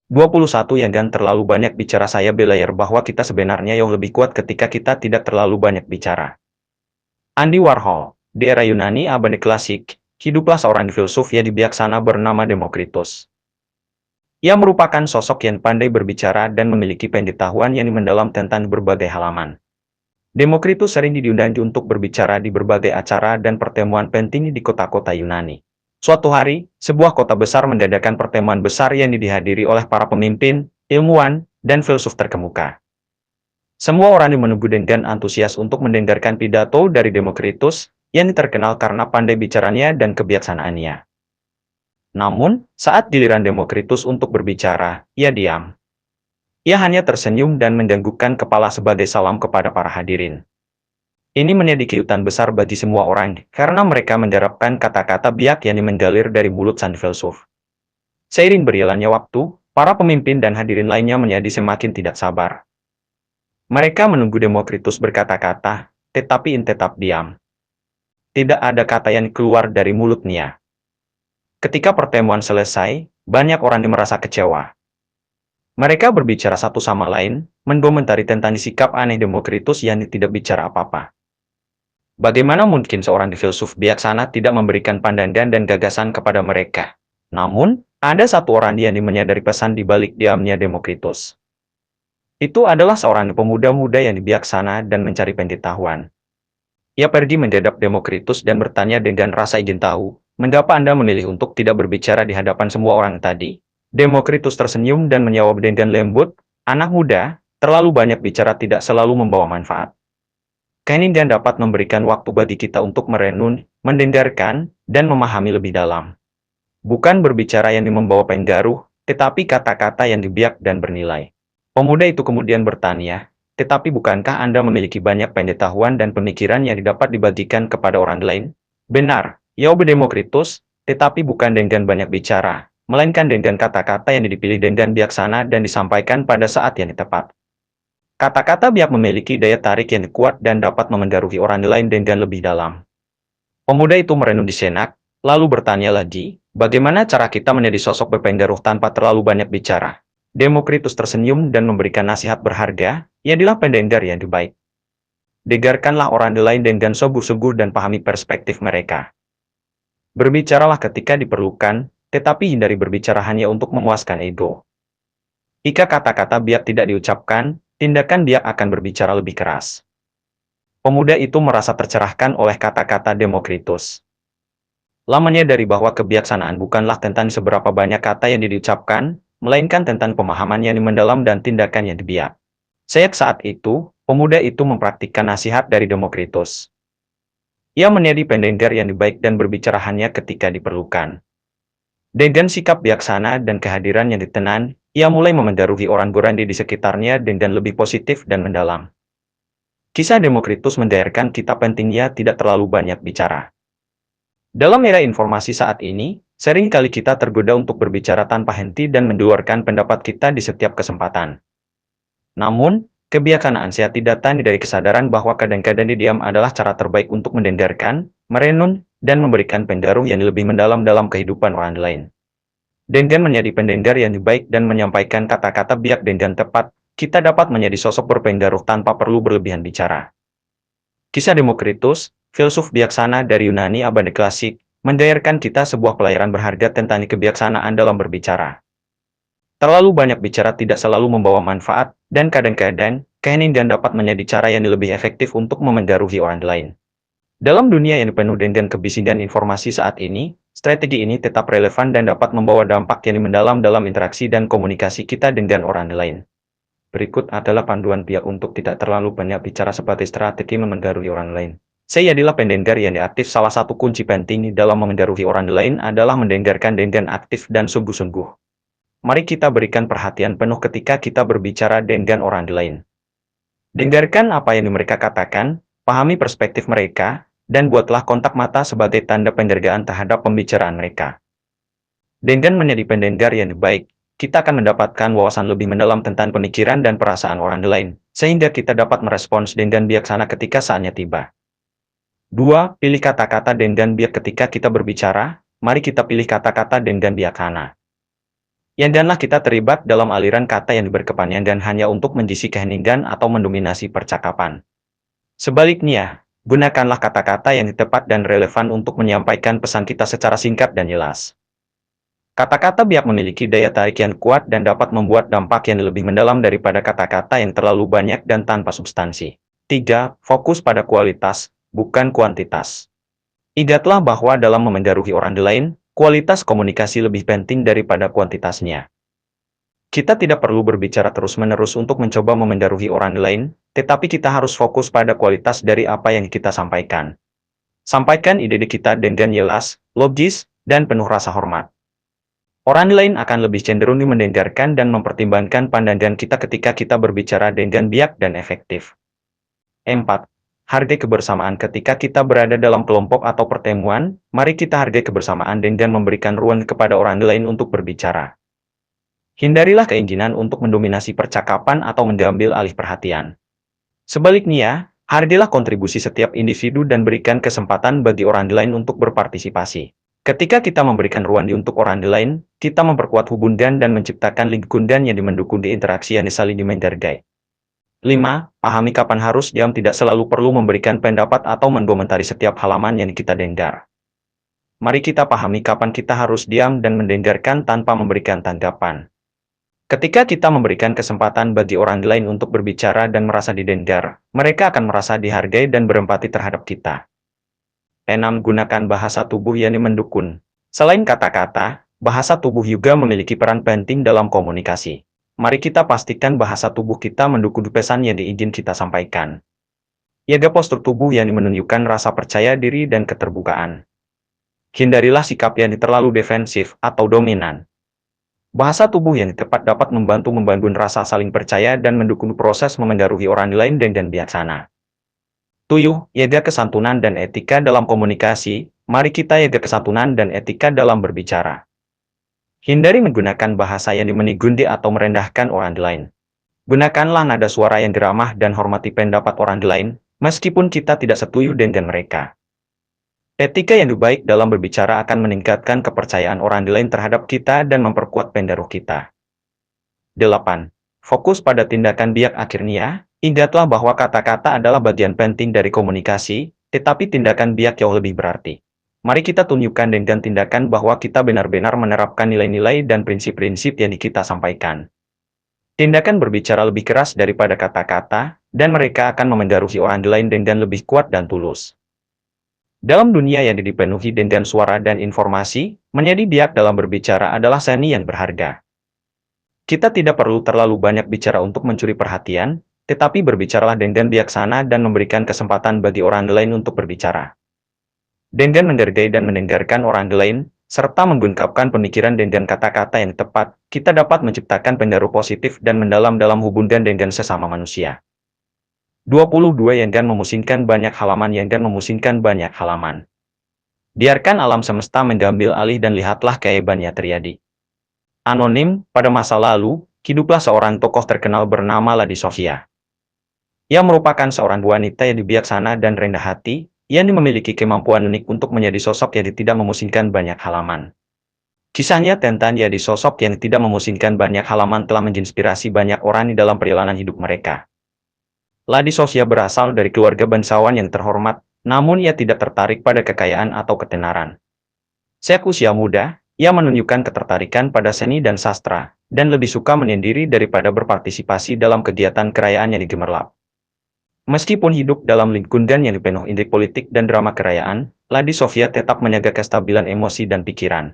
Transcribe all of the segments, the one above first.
21 yang dan terlalu banyak bicara. Saya belajar bahwa kita sebenarnya yang lebih kuat ketika kita tidak terlalu banyak bicara. Andy Warhol, di era Yunani abad klasik, hiduplah seorang filsuf yang bijaksana bernama Demokritus. Ia merupakan sosok yang pandai berbicara dan memiliki pengetahuan yang mendalam tentang berbagai halaman. Demokritus sering diundang untuk berbicara di berbagai acara dan pertemuan penting di kota-kota Yunani. Suatu hari, sebuah kota besar mengadakan pertemuan besar yang dihadiri oleh para pemimpin, ilmuwan, dan filsuf terkemuka. Semua orang menunggu dengan antusias untuk mendengarkan pidato dari Demokritus, yang terkenal karena pandai bicaranya dan kebijaksanaannya. Namun, saat giliran Demokritus untuk berbicara, ia diam. Ia hanya tersenyum dan menganggukkan kepala sebagai salam kepada para hadirin. Ini menjadi kejutan besar bagi semua orang, karena mereka menerapkan kata-kata bijak yang mengalir dari mulut sang filsuf. Seiring berjalannya waktu, para pemimpin dan hadirin lainnya menjadi semakin tidak sabar. Mereka menunggu Demokritus berkata-kata, tetapi tetap diam. Tidak ada kata yang keluar dari mulutnya. Ketika pertemuan selesai, banyak orang yang merasa kecewa. Mereka berbicara satu sama lain, mengomentari tentang sikap aneh Demokritus yang tidak bicara apa-apa. Bagaimana mungkin seorang filsuf bijaksana tidak memberikan pandangan dan gagasan kepada mereka? Namun, ada satu orang yang menyadari pesan di balik diamnya Demokritus. Itu adalah seorang pemuda muda yang bijaksana dan mencari pengetahuan. Ia pergi menghadap Demokritus dan bertanya dengan rasa ingin tahu, mengapa Anda memilih untuk tidak berbicara di hadapan semua orang tadi? Demokritus tersenyum dan menjawab dengan lembut, anak muda, terlalu banyak bicara tidak selalu membawa manfaat. Keheningan dapat memberikan waktu bagi kita untuk merenung, mendengarkan, dan memahami lebih dalam. Bukan berbicara yang membawa pengaruh, tetapi kata-kata yang bijak dan bernilai. Pemuda itu kemudian bertanya, tetapi bukankah Anda memiliki banyak pengetahuan dan pemikiran yang dapat dibagikan kepada orang lain? Benar, jawab Demokritus, tetapi bukan dengan banyak bicara, melainkan dengan kata-kata yang dipilih dengan bijaksana dan disampaikan pada saat yang tepat. Kata-kata bijak memiliki daya tarik yang kuat dan dapat memengaruhi orang lain dengan lebih dalam. Pemuda itu merenung di sejenak, lalu bertanya lagi, bagaimana cara kita menjadi sosok berpengaruh tanpa terlalu banyak bicara? Demokritus tersenyum dan memberikan nasihat berharga, jadilah pendengar yang baik. Dengarkanlah orang lain dengan sungguh-sungguh dan pahami perspektif mereka. Berbicaralah ketika diperlukan, tetapi hindari berbicara hanya untuk memuaskan ego. Jika kata-kata bijak tidak diucapkan, tindakan bijak akan berbicara lebih keras. Pemuda itu merasa tercerahkan oleh kata-kata Demokritus. Lamanya dari bahwa kebijaksanaan bukanlah tentang seberapa banyak kata yang diucapkan, melainkan tentang pemahaman yang mendalam dan tindakan yang bijak. Sejak saat itu, pemuda itu mempraktikkan nasihat dari Demokritus. Ia menjadi pendengar yang baik dan berbicara hanya ketika diperlukan. Dengan sikap bijaksana dan kehadiran yang tenang, ia mulai memengaruhi orang-orang di sekitarnya dengan lebih positif dan mendalam. Kisah Demokritus mengajarkan kita pentingnya tidak terlalu banyak bicara. Dalam era informasi saat ini, seringkali kita tergoda untuk berbicara tanpa henti dan mengeluarkan pendapat kita di setiap kesempatan. Namun, kebijaksanaan sejati datang dari kesadaran bahwa kadang-kadang diam adalah cara terbaik untuk mendengarkan, merenung, dan memberikan pengaruh yang lebih mendalam dalam kehidupan orang lain. Dengan menjadi pendengar yang baik dan menyampaikan kata-kata bijak dengan tepat, kita dapat menjadi sosok berpengaruh tanpa perlu berlebihan bicara. Kisah Demokritus, filsuf bijaksana dari Yunani abad klasik, mengajarkan kita sebuah pelajaran berharga tentang kebijaksanaan dalam berbicara. Terlalu banyak bicara tidak selalu membawa manfaat, dan kadang-kadang, keheningan dapat menjadi cara yang lebih efektif untuk memengaruhi orang lain. Dalam dunia yang penuh dengan kebisingan informasi saat ini, strategi ini tetap relevan dan dapat membawa dampak yang mendalam dalam interaksi dan komunikasi kita dengan orang lain. Berikut adalah panduan bijak untuk tidak terlalu banyak bicara sebagai strategi memengaruhi orang lain. Saya adalah pendengar yang aktif. Salah satu kunci penting dalam memengaruhi orang lain adalah mendengarkan dengan aktif dan sungguh-sungguh. Mari kita berikan perhatian penuh ketika kita berbicara dengan orang lain. Dengarkan apa yang mereka katakan, pahami perspektif mereka, dan buatlah kontak mata sebagai tanda penghargaan terhadap pembicaraan mereka. Dengan menjadi pendengar yang baik, kita akan mendapatkan wawasan lebih mendalam tentang pemikiran dan perasaan orang lain, sehingga kita dapat merespons dengan bijaksana ketika saatnya tiba. 2. Pilih kata-kata dengan bijak ketika kita berbicara. Mari kita pilih kata-kata dengan bijaksana. Janganlah kita terlibat dalam aliran kata yang berkepanjangan hanya untuk menjisi keheningan atau mendominasi percakapan. Sebaliknya, gunakanlah kata-kata yang tepat dan relevan untuk menyampaikan pesan kita secara singkat dan jelas. Kata-kata biak memiliki daya tarik yang kuat dan dapat membuat dampak yang lebih mendalam daripada kata-kata yang terlalu banyak dan tanpa substansi. 3. Fokus pada kualitas, bukan kuantitas. Ingatlah bahwa dalam memengaruhi orang lain, kualitas komunikasi lebih penting daripada kuantitasnya. Kita tidak perlu berbicara terus-menerus untuk mencoba memengaruhi orang lain, tetapi kita harus fokus pada kualitas dari apa yang kita sampaikan. Sampaikan ide kita dengan jelas, logis, dan penuh rasa hormat. Orang lain akan lebih cenderung mendengarkan dan mempertimbangkan pandangan kita ketika kita berbicara dengan bijak dan efektif. 4. Hargai kebersamaan ketika kita berada dalam kelompok atau pertemuan, mari kita hargai kebersamaan dengan memberikan ruang kepada orang lain untuk berbicara. Hindarilah keinginan untuk mendominasi percakapan atau mengambil alih perhatian. Sebaliknya, hargailah kontribusi setiap individu dan berikan kesempatan bagi orang lain untuk berpartisipasi. Ketika kita memberikan ruang untuk orang lain, kita memperkuat hubungan dan menciptakan lingkungan yang mendukung di interaksi yang saling menghargai. 5. Pahami kapan harus diam, tidak selalu perlu memberikan pendapat atau mengomentari setiap halaman yang kita dengar. Mari kita pahami kapan kita harus diam dan mendengarkan tanpa memberikan tanggapan. Ketika kita memberikan kesempatan bagi orang lain untuk berbicara dan merasa didengar, mereka akan merasa dihargai dan berempati terhadap kita. 6. Gunakan bahasa tubuh yang mendukung. Selain kata-kata, bahasa tubuh juga memiliki peran penting dalam komunikasi. Mari kita pastikan bahasa tubuh kita mendukung pesan yang diingin kita sampaikan. Jaga postur tubuh yang menunjukkan rasa percaya diri dan keterbukaan. Hindarilah sikap yang terlalu defensif atau dominan. Bahasa tubuh yang tepat dapat membangun rasa saling percaya dan mendukung proses memengaruhi orang lain dengan bijaksana. 7. Jaga kesantunan dan etika dalam komunikasi. Mari kita jaga kesantunan dan etika dalam berbicara. Hindari menggunakan bahasa yang menyinggung atau merendahkan orang lain. Gunakanlah nada suara yang ramah dan hormati pendapat orang lain, meskipun kita tidak setuju dengan mereka. Etika yang baik dalam berbicara akan meningkatkan kepercayaan orang lain terhadap kita dan memperkuat pengaruh kita. 8. Fokus pada tindakan bijak. Akhirnya, ingatlah bahwa kata-kata adalah bagian penting dari komunikasi, tetapi tindakan bijak jauh lebih berarti. Mari kita tunjukkan dengan tindakan bahwa kita benar-benar menerapkan nilai-nilai dan prinsip-prinsip yang kita sampaikan. Tindakan berbicara lebih keras daripada kata-kata, dan mereka akan memengaruhi orang lain dengan lebih kuat dan tulus. Dalam dunia yang dipenuhi dengan suara dan informasi, menjadi bijak dalam berbicara adalah seni yang berharga. Kita tidak perlu terlalu banyak bicara untuk mencuri perhatian, tetapi berbicaralah dengan bijaksana dan memberikan kesempatan bagi orang lain untuk berbicara. Dengan menghargai dan mendengarkan orang lain, serta mengungkapkan pemikiran dengan kata-kata yang tepat, kita dapat menciptakan pengaruh positif dan mendalam dalam hubungan dengan sesama manusia. 22. Jangan memusingkan banyak halaman. Jangan memusingkan banyak halaman. Biarkan alam semesta mengambil alih dan lihatlah keajaibannya terjadi. Anonim, pada masa lalu, hiduplah seorang tokoh terkenal bernama Lady Sophia. Ia merupakan seorang wanita yang bijaksana dan rendah hati, yang memiliki kemampuan unik untuk menjadi sosok yang tidak memusingkan banyak halaman. Kisahnya tentang jadi sosok yang tidak memusingkan banyak halaman telah menginspirasi banyak orang di dalam perjalanan hidup mereka. Lady Sophia berasal dari keluarga bangsawan yang terhormat, namun ia tidak tertarik pada kekayaan atau ketenaran. Sejak usia muda, ia menunjukkan ketertarikan pada seni dan sastra, dan lebih suka menyendiri daripada berpartisipasi dalam kegiatan kerajaan yang gemerlap. Meskipun hidup dalam lingkungan yang penuh intrik politik dan drama kerajaan, Lady Sophia tetap menjaga kestabilan emosi dan pikiran.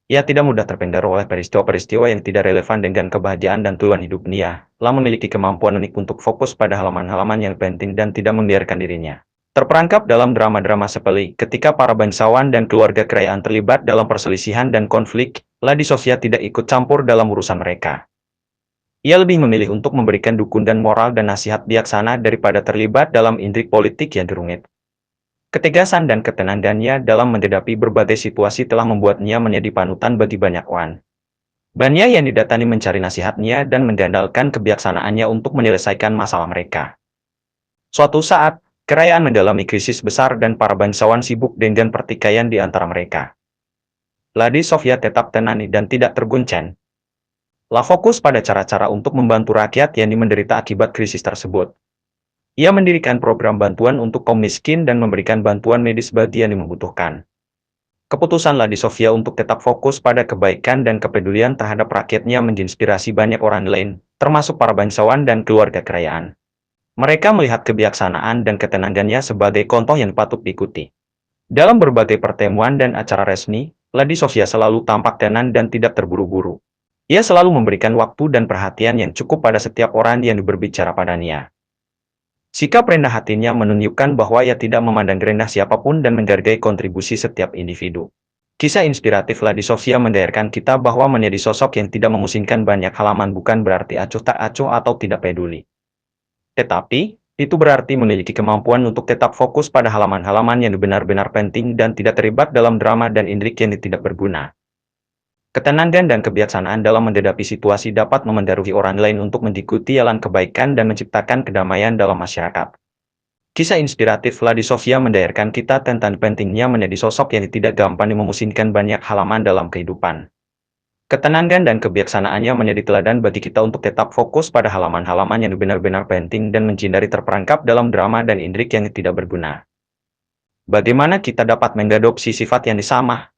Ia tidak mudah terpengaruh oleh peristiwa-peristiwa yang tidak relevan dengan kebahagiaan dan tujuan hidup dia, telah memiliki kemampuan unik untuk fokus pada halaman-halaman yang penting dan tidak membiarkan dirinya terperangkap dalam drama-drama sepele. Ketika para bangsawan dan keluarga kerajaan terlibat dalam perselisihan dan konflik, Lady Sophia tidak ikut campur dalam urusan mereka. Ia lebih memilih untuk memberikan dukungan moral dan nasihat bijaksana daripada terlibat dalam intrik politik yang rumit. Ketegasan dan ketenangannya dalam menghadapi berbagai situasi telah membuatnya menjadi panutan bagi banyak orang. Banyak yang didatangi mencari nasihatnya dan mengandalkan kebijaksanaannya untuk menyelesaikan masalah mereka. Suatu saat, kerajaan mengalami krisis besar dan para bangsawan sibuk dengan pertikaian di antara mereka. Lady Sophia tetap tenang dan tidak terguncang. La fokus pada cara-cara untuk membantu rakyat yang menderita akibat krisis tersebut. Ia mendirikan program bantuan untuk kaum miskin dan memberikan bantuan medis bagi yang membutuhkan. Keputusan Lady Sophia untuk tetap fokus pada kebaikan dan kepedulian terhadap rakyatnya menginspirasi banyak orang lain, termasuk para bangsawan dan keluarga kerajaan. Mereka melihat kebijaksanaan dan ketenangannya sebagai contoh yang patut diikuti. Dalam berbagai pertemuan dan acara resmi, Lady Sophia selalu tampak tenang dan tidak terburu-buru. Ia selalu memberikan waktu dan perhatian yang cukup pada setiap orang yang berbicara padanya. Sikap rendah hatinya menunjukkan bahwa ia tidak memandang rendah siapapun dan menghargai kontribusi setiap individu. Kisah inspiratif Lady Sophia mengajarkan kita bahwa menjadi sosok yang tidak memusingkan banyak halaman bukan berarti acuh tak acuh atau tidak peduli. Tetapi, itu berarti memiliki kemampuan untuk tetap fokus pada halaman-halaman yang benar-benar penting dan tidak terlibat dalam drama dan intrik yang tidak berguna. Ketenangan dan kebijaksanaan dalam menghadapi situasi dapat memengaruhi orang lain untuk mengikuti jalan kebaikan dan menciptakan kedamaian dalam masyarakat. Kisah inspiratif Lady Sophia mengajarkan kita tentang pentingnya menjadi sosok yang tidak gampang memusingkan banyak halaman dalam kehidupan. Ketenangan dan kebijaksanaannya menjadi teladan bagi kita untuk tetap fokus pada halaman-halaman yang benar-benar penting dan menghindari terperangkap dalam drama dan intrik yang tidak berguna. Bagaimana kita dapat mengadopsi sifat yang sama?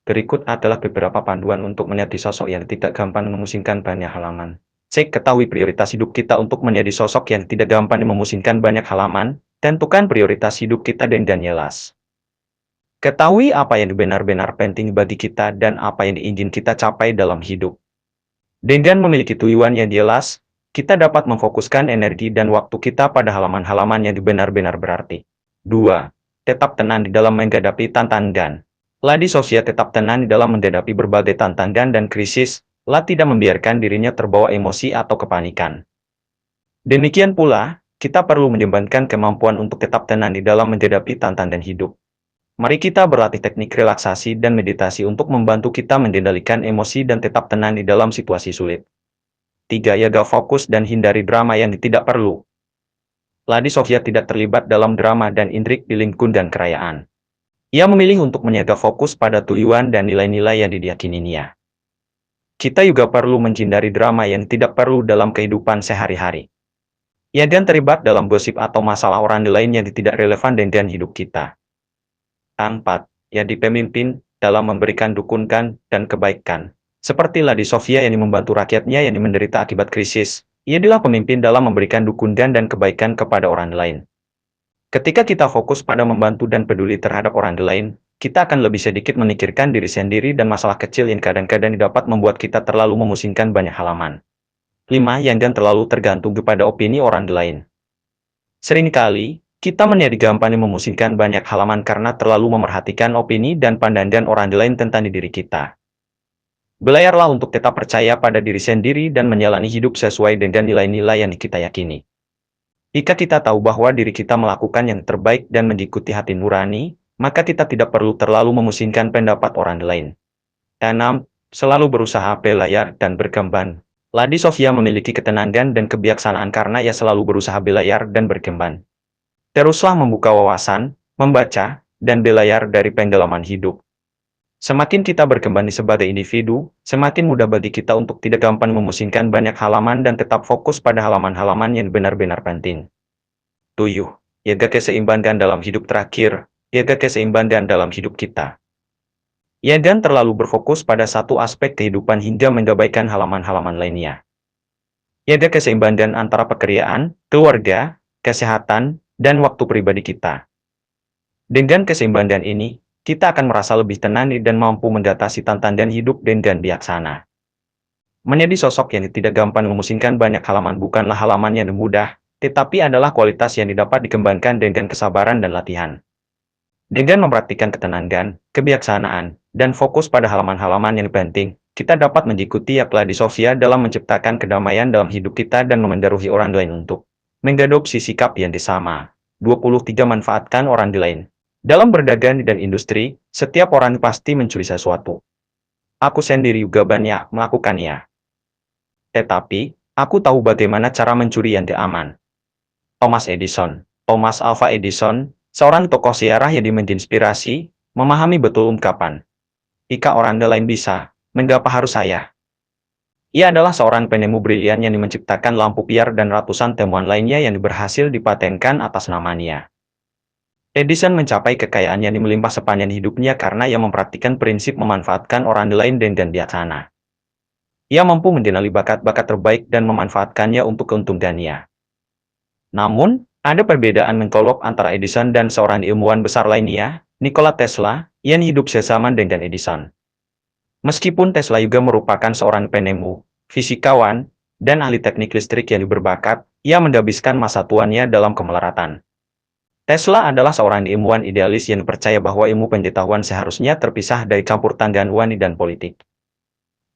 Berikut adalah beberapa panduan untuk menjadi sosok yang tidak gampang memusingkan banyak halaman. Cek ketahui prioritas hidup kita untuk menjadi sosok yang tidak gampang memusingkan banyak halaman, tentukan prioritas hidup kita dengan jelas. Ketahui apa yang benar-benar penting bagi kita dan apa yang ingin kita capai dalam hidup. Dengan memiliki tujuan yang jelas, kita dapat memfokuskan energi dan waktu kita pada halaman-halaman yang benar-benar berarti. 2. Tetap tenang di dalam menghadapi tantangan. Lady Sophia tetap tenang dalam menghadapi berbagai tantangan dan krisis, tidak membiarkan dirinya terbawa emosi atau kepanikan. Demikian pula, kita perlu menyembangkan kemampuan untuk tetap tenang di dalam menghadapi tantangan hidup. Mari kita berlatih teknik relaksasi dan meditasi untuk membantu kita mengendalikan emosi dan tetap tenang di dalam situasi sulit. 3. Jaga fokus dan hindari drama yang tidak perlu. Lady Sophia tidak terlibat dalam drama dan intrik di lingkungan kerajaan. Ia memilih untuk menjaga fokus pada tujuan dan nilai-nilai yang diyakininya. Kita juga perlu menghindari drama yang tidak perlu dalam kehidupan sehari-hari. Ia dan terlibat dalam gosip atau masalah orang lain yang tidak relevan dengan hidup kita. 4. Jadi pemimpin dalam memberikan dukungan dan kebaikan. Seperti Lady Sophia yang membantu rakyatnya yang menderita akibat krisis, ia adalah pemimpin dalam memberikan dukungan dan kebaikan kepada orang lain. Ketika kita fokus pada membantu dan peduli terhadap orang lain, kita akan lebih sedikit memikirkan diri sendiri dan masalah kecil yang kadang-kadang dapat membuat kita terlalu memusingkan banyak halaman. 5. Jangan terlalu tergantung kepada opini orang lain. Seringkali, kita menjadi gampang memusingkan banyak halaman karena terlalu memerhatikan opini dan pandangan orang lain tentang diri kita. Belajarlah untuk tetap percaya pada diri sendiri dan menjalani hidup sesuai dengan nilai-nilai yang kita yakini. Jika kita tahu bahwa diri kita melakukan yang terbaik dan mengikuti hati nurani, maka kita tidak perlu terlalu memusingkan pendapat orang lain. 6. Selalu berusaha belajar dan berkembang. Lady Sophia memiliki ketenangan dan kebijaksanaan karena ia selalu berusaha belajar dan berkembang. Teruslah membuka wawasan, membaca, dan belajar dari pengalaman hidup. Semakin kita berkembang sebagai individu, semakin mudah bagi kita untuk tidak gampang memusingkan banyak halaman dan tetap fokus pada halaman-halaman yang benar-benar penting. 7. Jaga keseimbangan dalam hidup. Terakhir, jaga keseimbangan dalam hidup kita. Jangan terlalu berfokus pada satu aspek kehidupan hingga mengabaikan halaman-halaman lainnya. Jaga keseimbangan antara pekerjaan, keluarga, kesehatan, dan waktu pribadi kita. Dengan keseimbangan ini, kita akan merasa lebih tenang dan mampu mengatasi tantangan hidup dengan bijaksana. Menjadi sosok yang tidak gampang memusingkan banyak halaman bukanlah halaman yang mudah, tetapi adalah kualitas yang dapat dikembangkan dengan kesabaran dan latihan. Dengan mempraktikkan ketenangan, kebijaksanaan, dan fokus pada halaman-halaman yang penting, kita dapat mengikuti Lady Sophia dalam menciptakan kedamaian dalam hidup kita dan memengaruhi orang lain untuk mengadopsi sikap yang sama. 23. Manfaatkan orang lain. Dalam berdagang dan industri, setiap orang pasti mencuri sesuatu. Aku sendiri juga banyak melakukannya. Tetapi, aku tahu bagaimana cara mencuri yang aman. Thomas Edison. Thomas Alva Edison, seorang tokoh sejarah yang menginspirasi, memahami betul ungkapan. Jika orang lain bisa, mengapa harus saya? Ia adalah seorang penemu brilian yang menciptakan lampu piar dan ratusan temuan lainnya yang berhasil dipatenkan atas namanya. Edison mencapai kekayaan yang melimpah sepanjang hidupnya karena ia mempraktikkan prinsip memanfaatkan orang lain dengan bijaksana. Ia mampu mengenali bakat-bakat terbaik dan memanfaatkannya untuk keuntungannya. Namun, ada perbedaan mencolok antara Edison dan seorang ilmuwan besar lainnya, Nikola Tesla, yang hidup sezaman dengan Edison. Meskipun Tesla juga merupakan seorang penemu, fisikawan, dan ahli teknik listrik yang berbakat, ia menghabiskan masa tuanya dalam kemelaratan. Tesla adalah seorang ilmuwan idealis yang percaya bahwa ilmu pengetahuan seharusnya terpisah dari campur tangan wanita dan politik.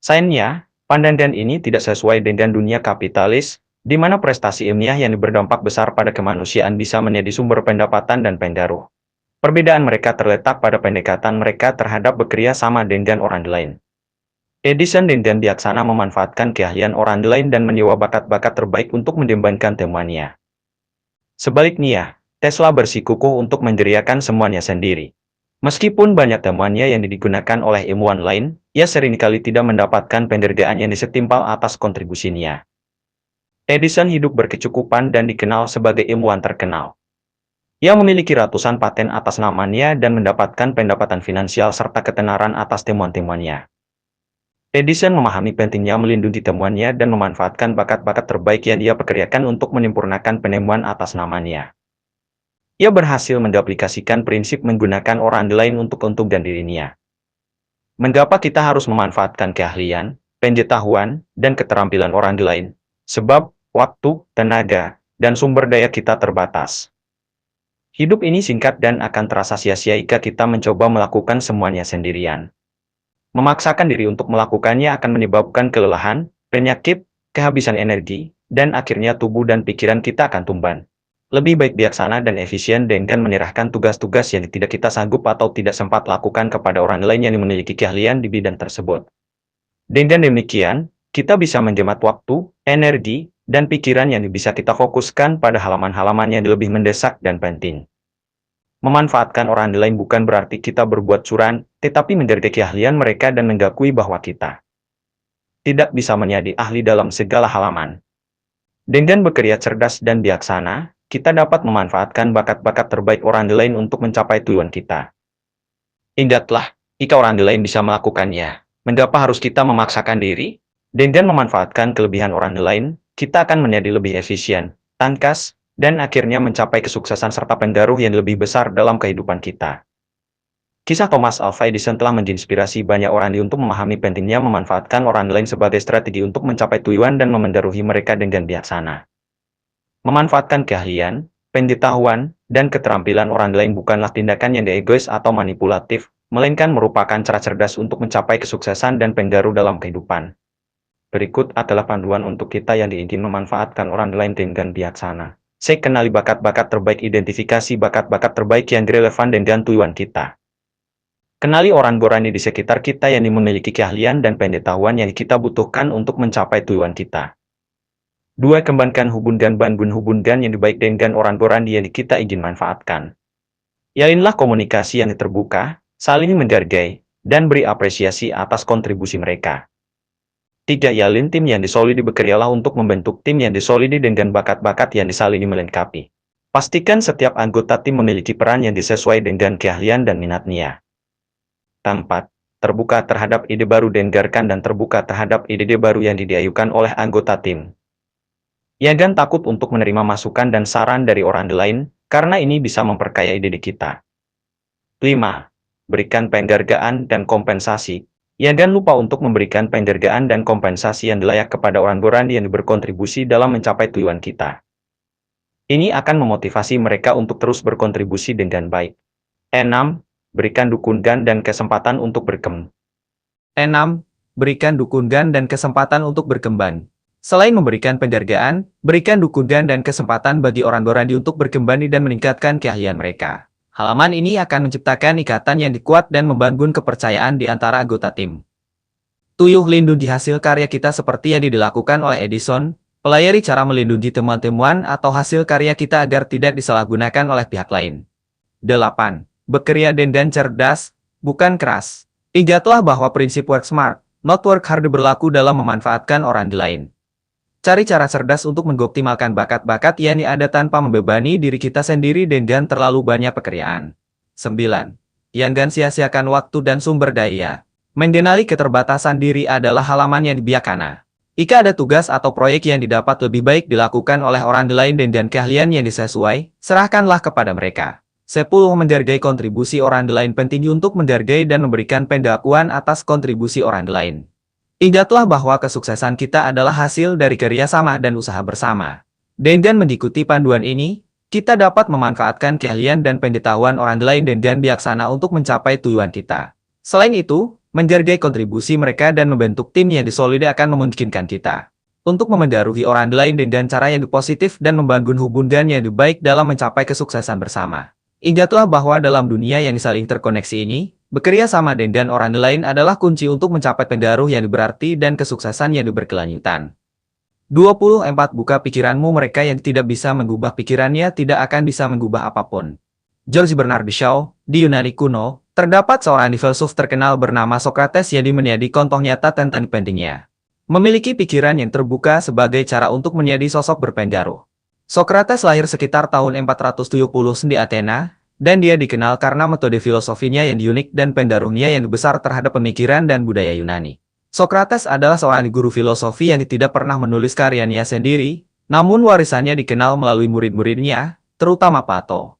Sayangnya, pandangan ini tidak sesuai dengan dunia kapitalis, di mana prestasi ilmiah yang berdampak besar pada kemanusiaan bisa menjadi sumber pendapatan dan pengaruh. Perbedaan mereka terletak pada pendekatan mereka terhadap bekerja sama dengan orang lain. Edison dengan bijaksana memanfaatkan keahlian orang lain dan menyewa bakat-bakat terbaik untuk mengembangkan temuannya. Sebaliknya, Tesla bersikukuh untuk mengerjakan semuanya sendiri. Meskipun banyak temuannya yang digunakan oleh ilmuwan lain, ia seringkali tidak mendapatkan penghargaan yang setimpal atas kontribusinya. Edison hidup berkecukupan dan dikenal sebagai ilmuwan terkenal. Ia memiliki ratusan paten atas namanya dan mendapatkan pendapatan finansial serta ketenaran atas temuan-temuannya. Edison memahami pentingnya melindungi temuannya dan memanfaatkan bakat-bakat terbaik yang ia pekerjakan untuk menyempurnakan penemuan atas namanya. Ia berhasil mengaplikasikan prinsip menggunakan orang lain untuk keuntungan dirinya. Mengapa kita harus memanfaatkan keahlian, pengetahuan, dan keterampilan orang lain? Sebab, waktu, tenaga, dan sumber daya kita terbatas. Hidup ini singkat dan akan terasa sia-sia jika kita mencoba melakukan semuanya sendirian. Memaksakan diri untuk melakukannya akan menyebabkan kelelahan, penyakit, kehabisan energi, dan akhirnya tubuh dan pikiran kita akan tumbang. Lebih baik bijaksana dan efisien dengan menyerahkan tugas-tugas yang tidak kita sanggup atau tidak sempat lakukan kepada orang lain yang memiliki keahlian di bidang tersebut. Dengan demikian, kita bisa menghemat waktu, energi, dan pikiran yang bisa kita fokuskan pada halaman-halaman yang lebih mendesak dan penting. Memanfaatkan orang lain bukan berarti kita berbuat curang, tetapi menjaga keahlian mereka dan mengakui bahwa kita tidak bisa menjadi ahli dalam segala halaman. Dengan bekerja cerdas dan bijaksana, kita dapat memanfaatkan bakat-bakat terbaik orang lain untuk mencapai tujuan kita. Ingatlah, jika orang lain bisa melakukannya, mengapa harus kita memaksakan diri? Dengan memanfaatkan kelebihan orang lain, kita akan menjadi lebih efisien, tangkas, dan akhirnya mencapai kesuksesan serta pengaruh yang lebih besar dalam kehidupan kita. Kisah Thomas Alva Edison telah menginspirasi banyak orang untuk memahami pentingnya memanfaatkan orang lain sebagai strategi untuk mencapai tujuan dan memengaruhi mereka dengan bijaksana. Memanfaatkan keahlian, pengetahuan, dan keterampilan orang lain bukanlah tindakan yang egois atau manipulatif, melainkan merupakan cara cerdas untuk mencapai kesuksesan dan pengaruh dalam kehidupan. Berikut adalah panduan untuk kita yang ingin memanfaatkan orang lain dengan bijaksana. Kenali bakat-bakat terbaik. Identifikasi bakat-bakat terbaik yang relevan dengan tujuan kita. Kenali orang berani di sekitar kita yang memiliki keahlian dan pengetahuan yang kita butuhkan untuk mencapai tujuan kita. 2. Kembangkan hubungan. Bangun hubungan yang baik dengan orang berani yang kita ingin manfaatkan. Yalinlah komunikasi yang terbuka, saling menghargai, dan beri apresiasi atas kontribusi mereka. 3. Yalin tim yang disolidi. Bekerjalah untuk membentuk tim yang disolidi dengan bakat-bakat yang saling melengkapi. Pastikan setiap anggota tim memiliki peran yang sesuai dengan keahlian dan minatnya. 4. Terbuka terhadap ide baru. Dengarkan dan terbuka terhadap ide baru yang diajukan oleh anggota tim. Jangan takut untuk menerima masukan dan saran dari orang lain, karena ini bisa memperkaya ide kita. 5. Berikan penghargaan dan kompensasi. Jangan lupa untuk memberikan penghargaan dan kompensasi yang layak kepada orang berani yang berkontribusi dalam mencapai tujuan kita. Ini akan memotivasi mereka untuk terus berkontribusi dengan baik. 6. Berikan dukungan dan kesempatan untuk berkembang. 6. Berikan dukungan dan kesempatan untuk berkembang. Selain memberikan penghargaan, berikan dukungan dan kesempatan bagi orang berani untuk berkembang dan meningkatkan keahlian mereka. Halaman ini akan menciptakan ikatan yang kuat dan membangun kepercayaan di antara anggota tim. 7. Lindungi hasil karya kita seperti yang dilakukan oleh Edison. Pelajari cara melindungi temuan-temuan atau hasil karya kita agar tidak disalahgunakan oleh pihak lain. 8. Bekerja dengan cerdas, bukan keras. Ingatlah bahwa prinsip work smart, Not work hard berlaku dalam memanfaatkan orang lain. Cari cara cerdas untuk mengoptimalkan bakat-bakat yang ada tanpa membebani diri kita sendiri dan terlalu banyak pekerjaan. 9. Jangan sia-siakan waktu dan sumber daya. Mengenali keterbatasan diri adalah halaman yang bijaksana. Jika ada tugas atau proyek yang didapat lebih baik dilakukan oleh orang lain dan keahlian yang disesuai, serahkanlah kepada mereka. 10. Menghargai kontribusi orang lain penting untuk menghargai dan memberikan pengakuan atas kontribusi orang lain. Ingatlah bahwa kesuksesan kita adalah hasil dari kerjasama dan usaha bersama. Dengan mengikuti panduan ini, kita dapat memanfaatkan keahlian dan pengetahuan orang lain dan bijaksana untuk mencapai tujuan kita. Selain itu, menghargai kontribusi mereka dan membentuk tim yang solid akan memungkinkan kita untuk memengaruhi orang lain dengan cara yang positif dan membangun hubungan yang baik dalam mencapai kesuksesan bersama. Ingatlah bahwa dalam dunia yang saling terkoneksi ini, bekerja sama dengan orang lain adalah kunci untuk mencapai pengaruh yang berarti dan kesuksesan yang berkelanjutan. 24. Buka pikiranmu. Mereka yang tidak bisa mengubah pikirannya tidak akan bisa mengubah apapun. George Bernard Shaw, di Yunani kuno, terdapat seorang filsuf terkenal bernama Socrates yang menjadi contoh nyata tentang pentingnya memiliki pikiran yang terbuka sebagai cara untuk menjadi sosok berpengaruh. Socrates lahir sekitar tahun 470 di Athena, dan dia dikenal karena metode filosofinya yang unik dan pengaruhnya yang besar terhadap pemikiran dan budaya Yunani. Socrates adalah seorang guru filosofi yang tidak pernah menulis karyanya sendiri, namun warisannya dikenal melalui murid-muridnya, terutama Plato.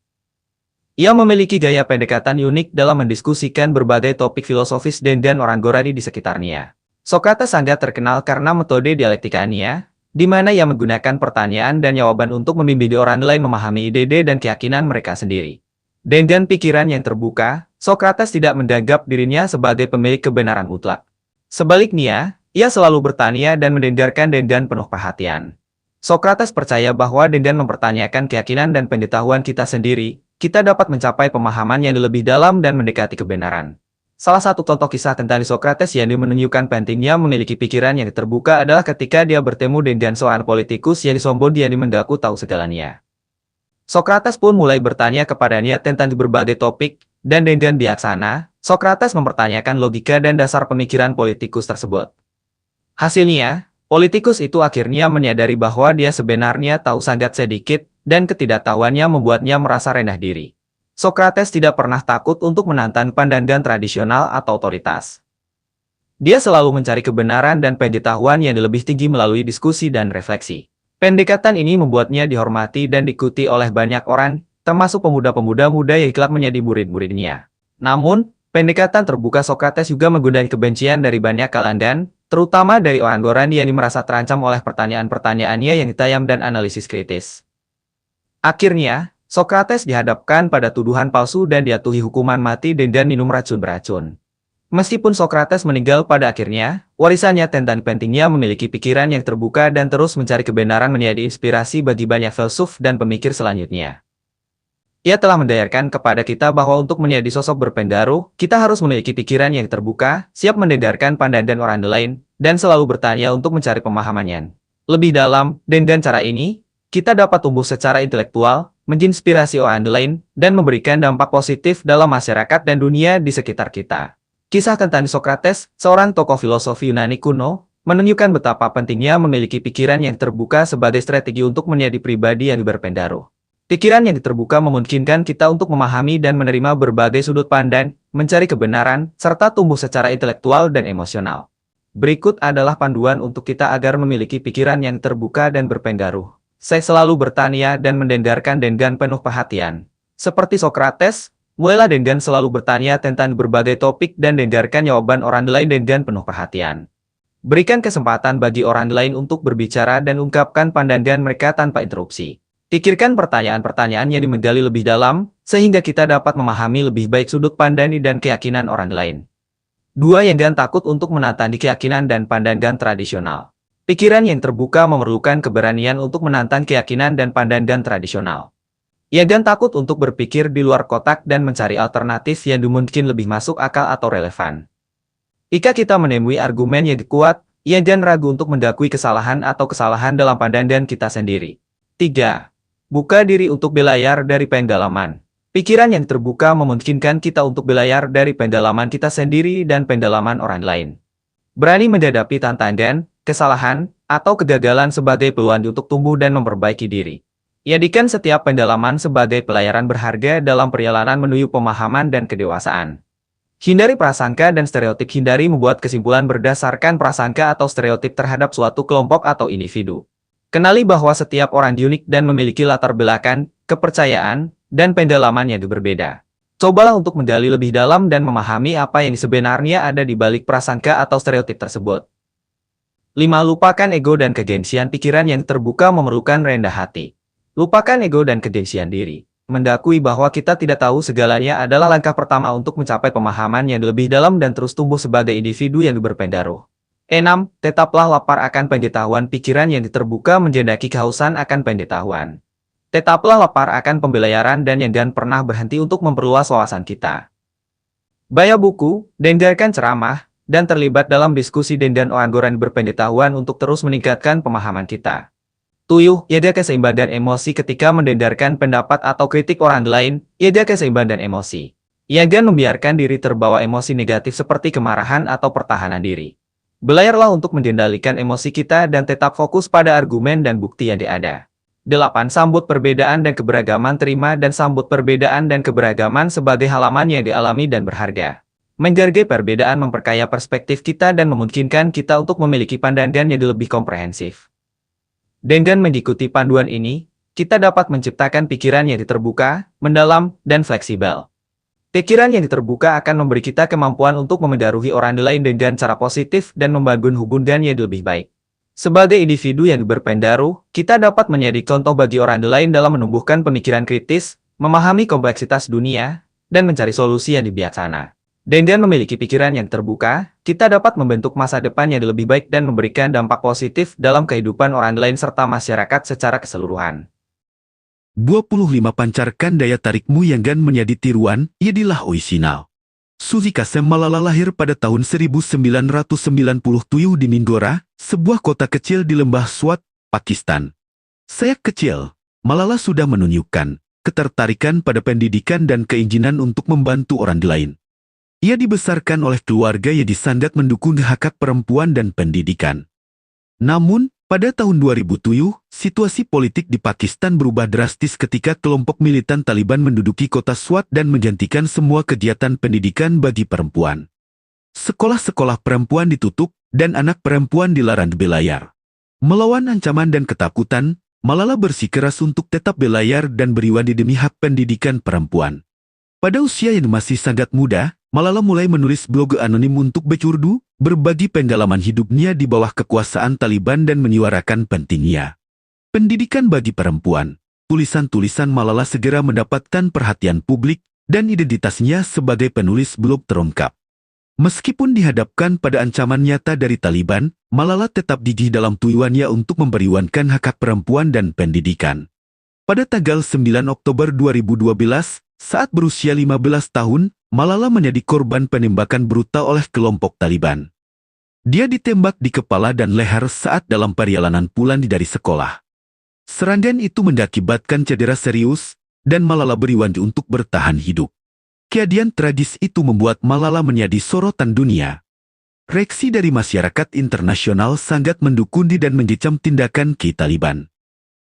Ia memiliki gaya pendekatan unik dalam mendiskusikan berbagai topik filosofis dan orang Gorani di sekitarnya. Socrates sangat terkenal karena metode dialektikanya, di mana ia menggunakan pertanyaan dan jawaban untuk membimbing orang lain memahami ide-ide dan keyakinan mereka sendiri. Dengan pikiran yang terbuka, Socrates tidak menganggap dirinya sebagai pemilik kebenaran mutlak. Sebaliknya, ia selalu bertanya dan mendengarkan dengan penuh perhatian. Socrates percaya bahwa dengan mempertanyakan keyakinan dan pengetahuan kita sendiri, kita dapat mencapai pemahaman yang lebih dalam dan mendekati kebenaran. Salah satu contoh kisah tentang Socrates yang menunjukkan pentingnya memiliki pikiran yang terbuka adalah ketika dia bertemu dengan seorang politikus yang sombong yang mengaku tahu segalanya. Socrates pun mulai bertanya kepadanya tentang berbagai topik, dan dengan bijaksana, Socrates mempertanyakan logika dan dasar pemikiran politikus tersebut. Hasilnya, politikus itu akhirnya menyadari bahwa dia sebenarnya tahu sangat sedikit, dan ketidaktahuannya membuatnya merasa rendah diri. Socrates tidak pernah takut untuk menantang pandangan tradisional atau otoritas. Dia selalu mencari kebenaran dan pengetahuan yang lebih tinggi melalui diskusi dan refleksi. Pendekatan ini membuatnya dihormati dan diikuti oleh banyak orang, termasuk pemuda-pemuda muda yang kelak menjadi murid-muridnya. Namun, pendekatan terbuka Socrates juga mengundang kebencian dari banyak kalangan, terutama dari orang Gorani yang merasa terancam oleh pertanyaan-pertanyaannya yang tajam dan analisis kritis. Akhirnya, Socrates dihadapkan pada tuduhan palsu dan dijatuhi hukuman mati dan minum racun beracun. Meskipun Socrates meninggal pada akhirnya, warisannya tentang pentingnya memiliki pikiran yang terbuka dan terus mencari kebenaran menjadi inspirasi bagi banyak filsuf dan pemikir selanjutnya. Ia telah mengajarkan kepada kita bahwa untuk menjadi sosok berpengaruh, kita harus memiliki pikiran yang terbuka, siap mendengarkan pandangan orang lain, dan selalu bertanya untuk mencari pemahamannya lebih dalam. Dengan cara ini, kita dapat tumbuh secara intelektual, menginspirasi orang lain, dan memberikan dampak positif dalam masyarakat dan dunia di sekitar kita. Kisah tentang Socrates, seorang tokoh filosofi Yunani kuno, menunjukkan betapa pentingnya memiliki pikiran yang terbuka sebagai strategi untuk menjadi pribadi yang berpengaruh. Pikiran yang terbuka memungkinkan kita untuk memahami dan menerima berbagai sudut pandang, mencari kebenaran, serta tumbuh secara intelektual dan emosional. Berikut adalah panduan untuk kita agar memiliki pikiran yang terbuka dan berpengaruh. Saya selalu bertanya dan mendengarkan dengan penuh perhatian. Seperti Socrates, mulailah dengan selalu bertanya tentang berbagai topik dan dengarkan jawaban orang lain dengan penuh perhatian. Berikan kesempatan bagi orang lain untuk berbicara dan ungkapkan pandangan mereka tanpa interupsi. Pikirkan pertanyaan-pertanyaan yang digali lebih dalam, sehingga kita dapat memahami lebih baik sudut pandang dan keyakinan orang lain. 2. Jangan takut untuk menantang keyakinan dan pandangan tradisional. Pikiran yang terbuka memerlukan keberanian untuk menantang keyakinan dan pandangan tradisional. Jangan takut untuk berpikir di luar kotak dan mencari alternatif yang mungkin lebih masuk akal atau relevan. Jika kita menemui argumen yang kuat, jangan ragu untuk mengakui kesalahan atau kesalahan dalam pandangan kita sendiri. 3. Buka diri untuk belajar dari pengalaman. Pikiran yang terbuka memungkinkan kita untuk belajar dari pengalaman kita sendiri dan pengalaman orang lain. Berani menghadapi tantangan, kesalahan, atau kegagalan sebagai peluang untuk tumbuh dan memperbaiki diri. Jadikan setiap pendalaman sebagai pelajaran berharga dalam perjalanan menuju pemahaman dan kedewasaan. Hindari prasangka dan stereotip. Hindari membuat kesimpulan berdasarkan prasangka atau stereotip terhadap suatu kelompok atau individu. Kenali bahwa setiap orang unik dan memiliki latar belakang, kepercayaan, dan pendalaman yang berbeda. Cobalah untuk menggali lebih dalam dan memahami apa yang sebenarnya ada di balik prasangka atau stereotip tersebut. 5. Lupakan ego dan kegengsian. Pikiran yang terbuka memerlukan rendah hati. Lupakan ego dan kegengsian diri. Mendakui bahwa kita tidak tahu segalanya adalah langkah pertama untuk mencapai pemahaman yang lebih dalam dan terus tumbuh sebagai individu yang berpengaruh. 6. Tetaplah lapar akan pengetahuan. Pikiran yang terbuka menjendaki kehausan akan pengetahuan. Tetaplah lapar akan pembelajaran dan jangan pernah berhenti untuk memperluas wawasan kita. Baca buku, dengarkan ceramah, dan terlibat dalam diskusi dengan orang-orang berpengetahuan untuk terus meningkatkan pemahaman kita. 7. Jaga keseimbangan emosi ketika mendengarkan pendapat atau kritik orang lain. Jaga keseimbangan emosi. Jangan membiarkan diri terbawa emosi negatif seperti kemarahan atau pertahanan diri. Belajarlah untuk mengendalikan emosi kita dan tetap fokus pada argumen dan bukti yang ada. 8. Sambut perbedaan dan keberagaman. Terima dan sambut perbedaan dan keberagaman sebagai halaman yang dialami dan berharga. Menghargai perbedaan memperkaya perspektif kita dan memungkinkan kita untuk memiliki pandangan yang lebih komprehensif. Dengan mengikuti panduan ini, kita dapat menciptakan pikiran yang terbuka, mendalam, dan fleksibel. Pikiran yang terbuka akan memberi kita kemampuan untuk memengaruhi orang lain dengan cara positif dan membangun hubungan yang lebih baik. Sebagai individu yang berpengaruh, kita dapat menjadi contoh bagi orang lain dalam menumbuhkan pemikiran kritis, memahami kompleksitas dunia, dan mencari solusi yang bijaksana. Dengan memiliki pikiran yang terbuka, kita dapat membentuk masa depan yang lebih baik dan memberikan dampak positif dalam kehidupan orang lain serta masyarakat secara keseluruhan. 25. Pancarkan daya tarikmu yang gan menjadi tiruan, jadilah orisinal. Suzy Kasem Malala lahir pada tahun 1997 di Mindora, sebuah kota kecil di lembah Swat, Pakistan. Sejak kecil, Malala sudah menunjukkan ketertarikan pada pendidikan dan keinginan untuk membantu orang lain. Ia dibesarkan oleh keluarga yang disandat mendukung hak perempuan dan pendidikan. Namun, pada tahun 2007, situasi politik di Pakistan berubah drastis ketika kelompok militan Taliban menduduki kota Swat dan menggantikan semua kegiatan pendidikan bagi perempuan. Sekolah-sekolah perempuan ditutup, dan anak perempuan dilarang belajar. Melawan ancaman dan ketakutan, Malala bersikeras untuk tetap belajar dan beriwan demi hak pendidikan perempuan. Pada usia yang masih sangat muda, Malala mulai menulis blog anonim untuk bercurdu, berbagi pengalaman hidupnya di bawah kekuasaan Taliban dan menyuarakan pentingnya pendidikan bagi perempuan. Tulisan-tulisan Malala segera mendapatkan perhatian publik, dan identitasnya sebagai penulis blog terungkap. Meskipun dihadapkan pada ancaman nyata dari Taliban, Malala tetap gigih dalam tujuannya untuk memberiwankan hak perempuan dan pendidikan. Pada tanggal 9 Oktober 2012, saat berusia 15 tahun, Malala menjadi korban penembakan brutal oleh kelompok Taliban. Dia ditembak di kepala dan leher saat dalam perjalanan pulang dari sekolah. Serangan itu mengakibatkan cedera serius, dan Malala beriwan untuk bertahan hidup. Kejadian tragis itu membuat Malala menjadi sorotan dunia. Reaksi dari masyarakat internasional sangat mendukung dan mengecam tindakan ke Taliban.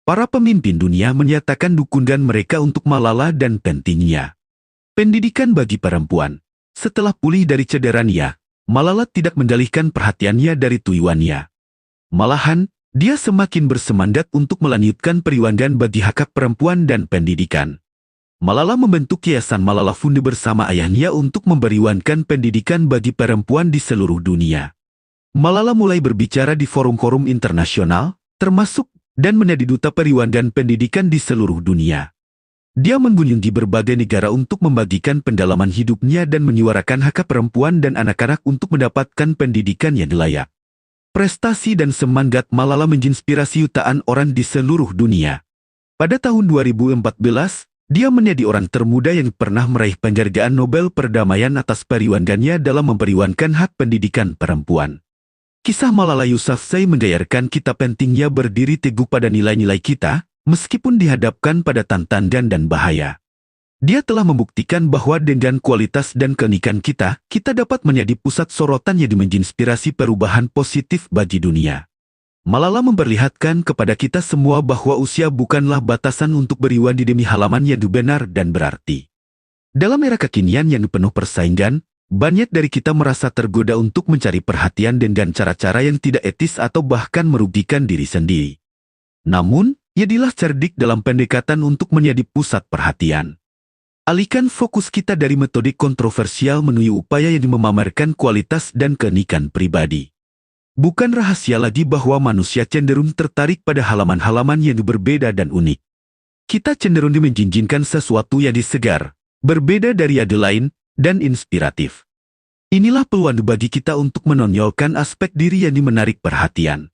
Para pemimpin dunia menyatakan dukungan mereka untuk Malala dan pentingnya pendidikan bagi perempuan. Setelah pulih dari cederanya, Malala tidak mengalihkan perhatiannya dari tujuannya. Malahan, dia semakin bersemangat untuk melanjutkan perjuangan bagi hak perempuan dan pendidikan. Malala membentuk Yayasan Malala Fund bersama ayahnya untuk memberiwankan pendidikan bagi perempuan di seluruh dunia. Malala mulai berbicara di forum-forum internasional, termasuk dan menjadi duta perjuangan pendidikan di seluruh dunia. Dia mengunjungi berbagai negara untuk membagikan pendalaman hidupnya dan menyuarakan hak perempuan dan anak-anak untuk mendapatkan pendidikan yang layak. Prestasi dan semangat Malala menginspirasi jutaan orang di seluruh dunia. Pada tahun 2014, dia menjadi orang termuda yang pernah meraih penghargaan Nobel Perdamaian atas perjuangannya dalam memperjuangkan hak pendidikan perempuan. Kisah Malala Yousafzai mengajarkan kita pentingnya berdiri teguh pada nilai-nilai kita, meskipun dihadapkan pada tantangan dan bahaya. Dia telah membuktikan bahwa dengan kualitas dan keunikan kita, kita dapat menjadi pusat sorotan yang menginspirasi perubahan positif bagi dunia. Malala memperlihatkan kepada kita semua bahwa usia bukanlah batasan untuk beriwan di demi halaman yang benar dan berarti. Dalam era kekinian yang penuh persaingan, banyak dari kita merasa tergoda untuk mencari perhatian dengan cara-cara yang tidak etis atau bahkan merugikan diri sendiri. Namun, jadilah cerdik dalam pendekatan untuk menjadi pusat perhatian. Alihkan fokus kita dari metode kontroversial menuju upaya yang memamerkan kualitas dan keunikan pribadi. Bukan rahasia lagi bahwa manusia cenderung tertarik pada halaman-halaman yang berbeda dan unik. Kita cenderung menjinjinkan sesuatu yang disegar, berbeda dari yang lain, dan inspiratif. Inilah peluang bagi kita untuk menonjolkan aspek diri yang menarik perhatian.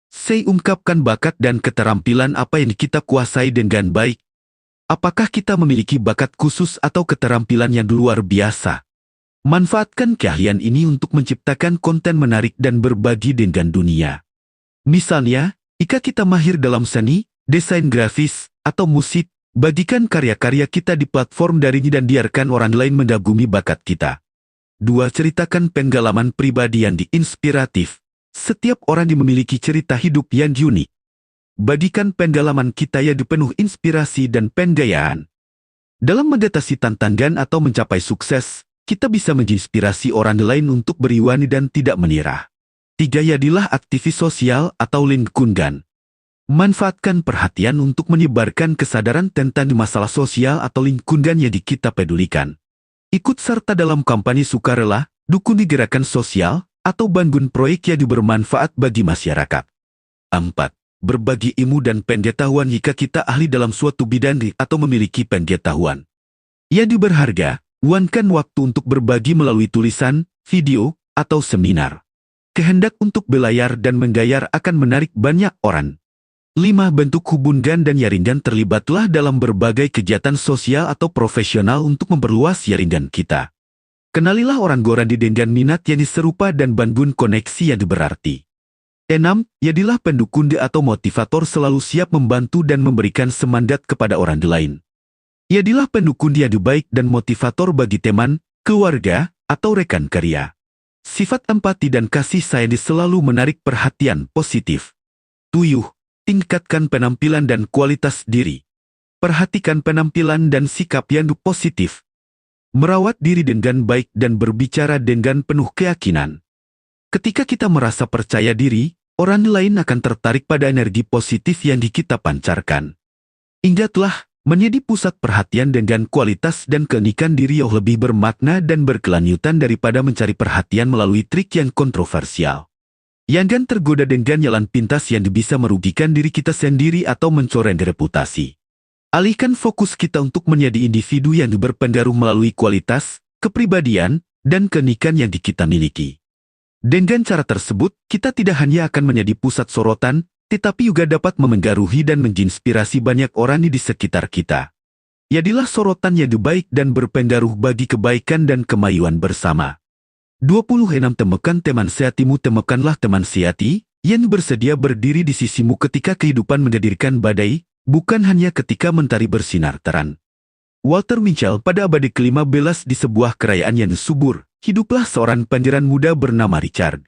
Saya ungkapkan bakat dan keterampilan apa yang kita kuasai dengan baik. Apakah kita memiliki bakat khusus atau keterampilan yang luar biasa? Manfaatkan keahlian ini untuk menciptakan konten menarik dan berbagi dengan dunia. Misalnya, jika kita mahir dalam seni, desain grafis, atau musik, bagikan karya-karya kita di platform daring dan biarkan orang lain mengagumi bakat kita. 2. Ceritakan pengalaman pribadi yang inspiratif. Setiap orang memiliki cerita hidup yang unik. Bagikan pengalaman kita yang penuh inspirasi dan penggayaan. Dalam mengatasi tantangan atau mencapai sukses, kita bisa menginspirasi orang lain untuk beriwan dan tidak menyerah. 3. Jadilah aktivis sosial atau lingkungan. Manfaatkan perhatian untuk menyebarkan kesadaran tentang masalah sosial atau lingkungan yang kita pedulikan. Ikut serta dalam kampanye sukarela, dukung gerakan sosial, atau bangun proyek yang bermanfaat bagi masyarakat. 4. Berbagi ilmu dan pengetahuan jika kita ahli dalam suatu bidang atau memiliki pengetahuan yang berharga. Luangkan waktu untuk berbagi melalui tulisan, video, atau seminar. Kehendak untuk belajar dan menggayar akan menarik banyak orang. 5. Bentuk hubungan dan jaringan. Terlibatlah dalam berbagai kegiatan sosial atau profesional untuk memperluas jaringan kita. Kenalilah orang-orang dengan minat yang serupa dan bangun koneksi yang berarti. 6. Jadilah pendukung atau motivator, selalu siap membantu dan memberikan semangat kepada orang lain. Jadilah pendukung yang baik dan motivator bagi teman, keluarga, atau rekan kerja. Sifat empati dan kasih sayang selalu menarik perhatian positif. 7. Tingkatkan penampilan dan kualitas diri. Perhatikan penampilan dan sikap yang positif. Merawat diri dengan baik dan berbicara dengan penuh keyakinan. Ketika kita merasa percaya diri, orang lain akan tertarik pada energi positif yang kita pancarkan. Ingatlah, menjadi pusat perhatian dengan kualitas dan keunikan diri yang lebih bermakna dan berkelanjutan daripada mencari perhatian melalui trik yang kontroversial. Jangan tergoda dengan jalan pintas yang bisa merugikan diri kita sendiri atau mencoreng reputasi. Alihkan fokus kita untuk menjadi individu yang berpengaruh melalui kualitas, kepribadian, dan keunikan yang kita miliki. Dengan cara tersebut, kita tidak hanya akan menjadi pusat sorotan, tetapi juga dapat memengaruhi dan menginspirasi banyak orang di sekitar kita. Jadilah sorotan yang baik dan berpengaruh bagi kebaikan dan kemajuan bersama. 26. Temukan teman sejatimu. Temukanlah teman sejati yang bersedia berdiri di sisimu ketika kehidupan menghadirkan badai, bukan hanya ketika mentari bersinar terang. Walter Winchell. Pada abad ke-15 di sebuah kerajaan yang subur, hiduplah seorang pangeran muda bernama Richard.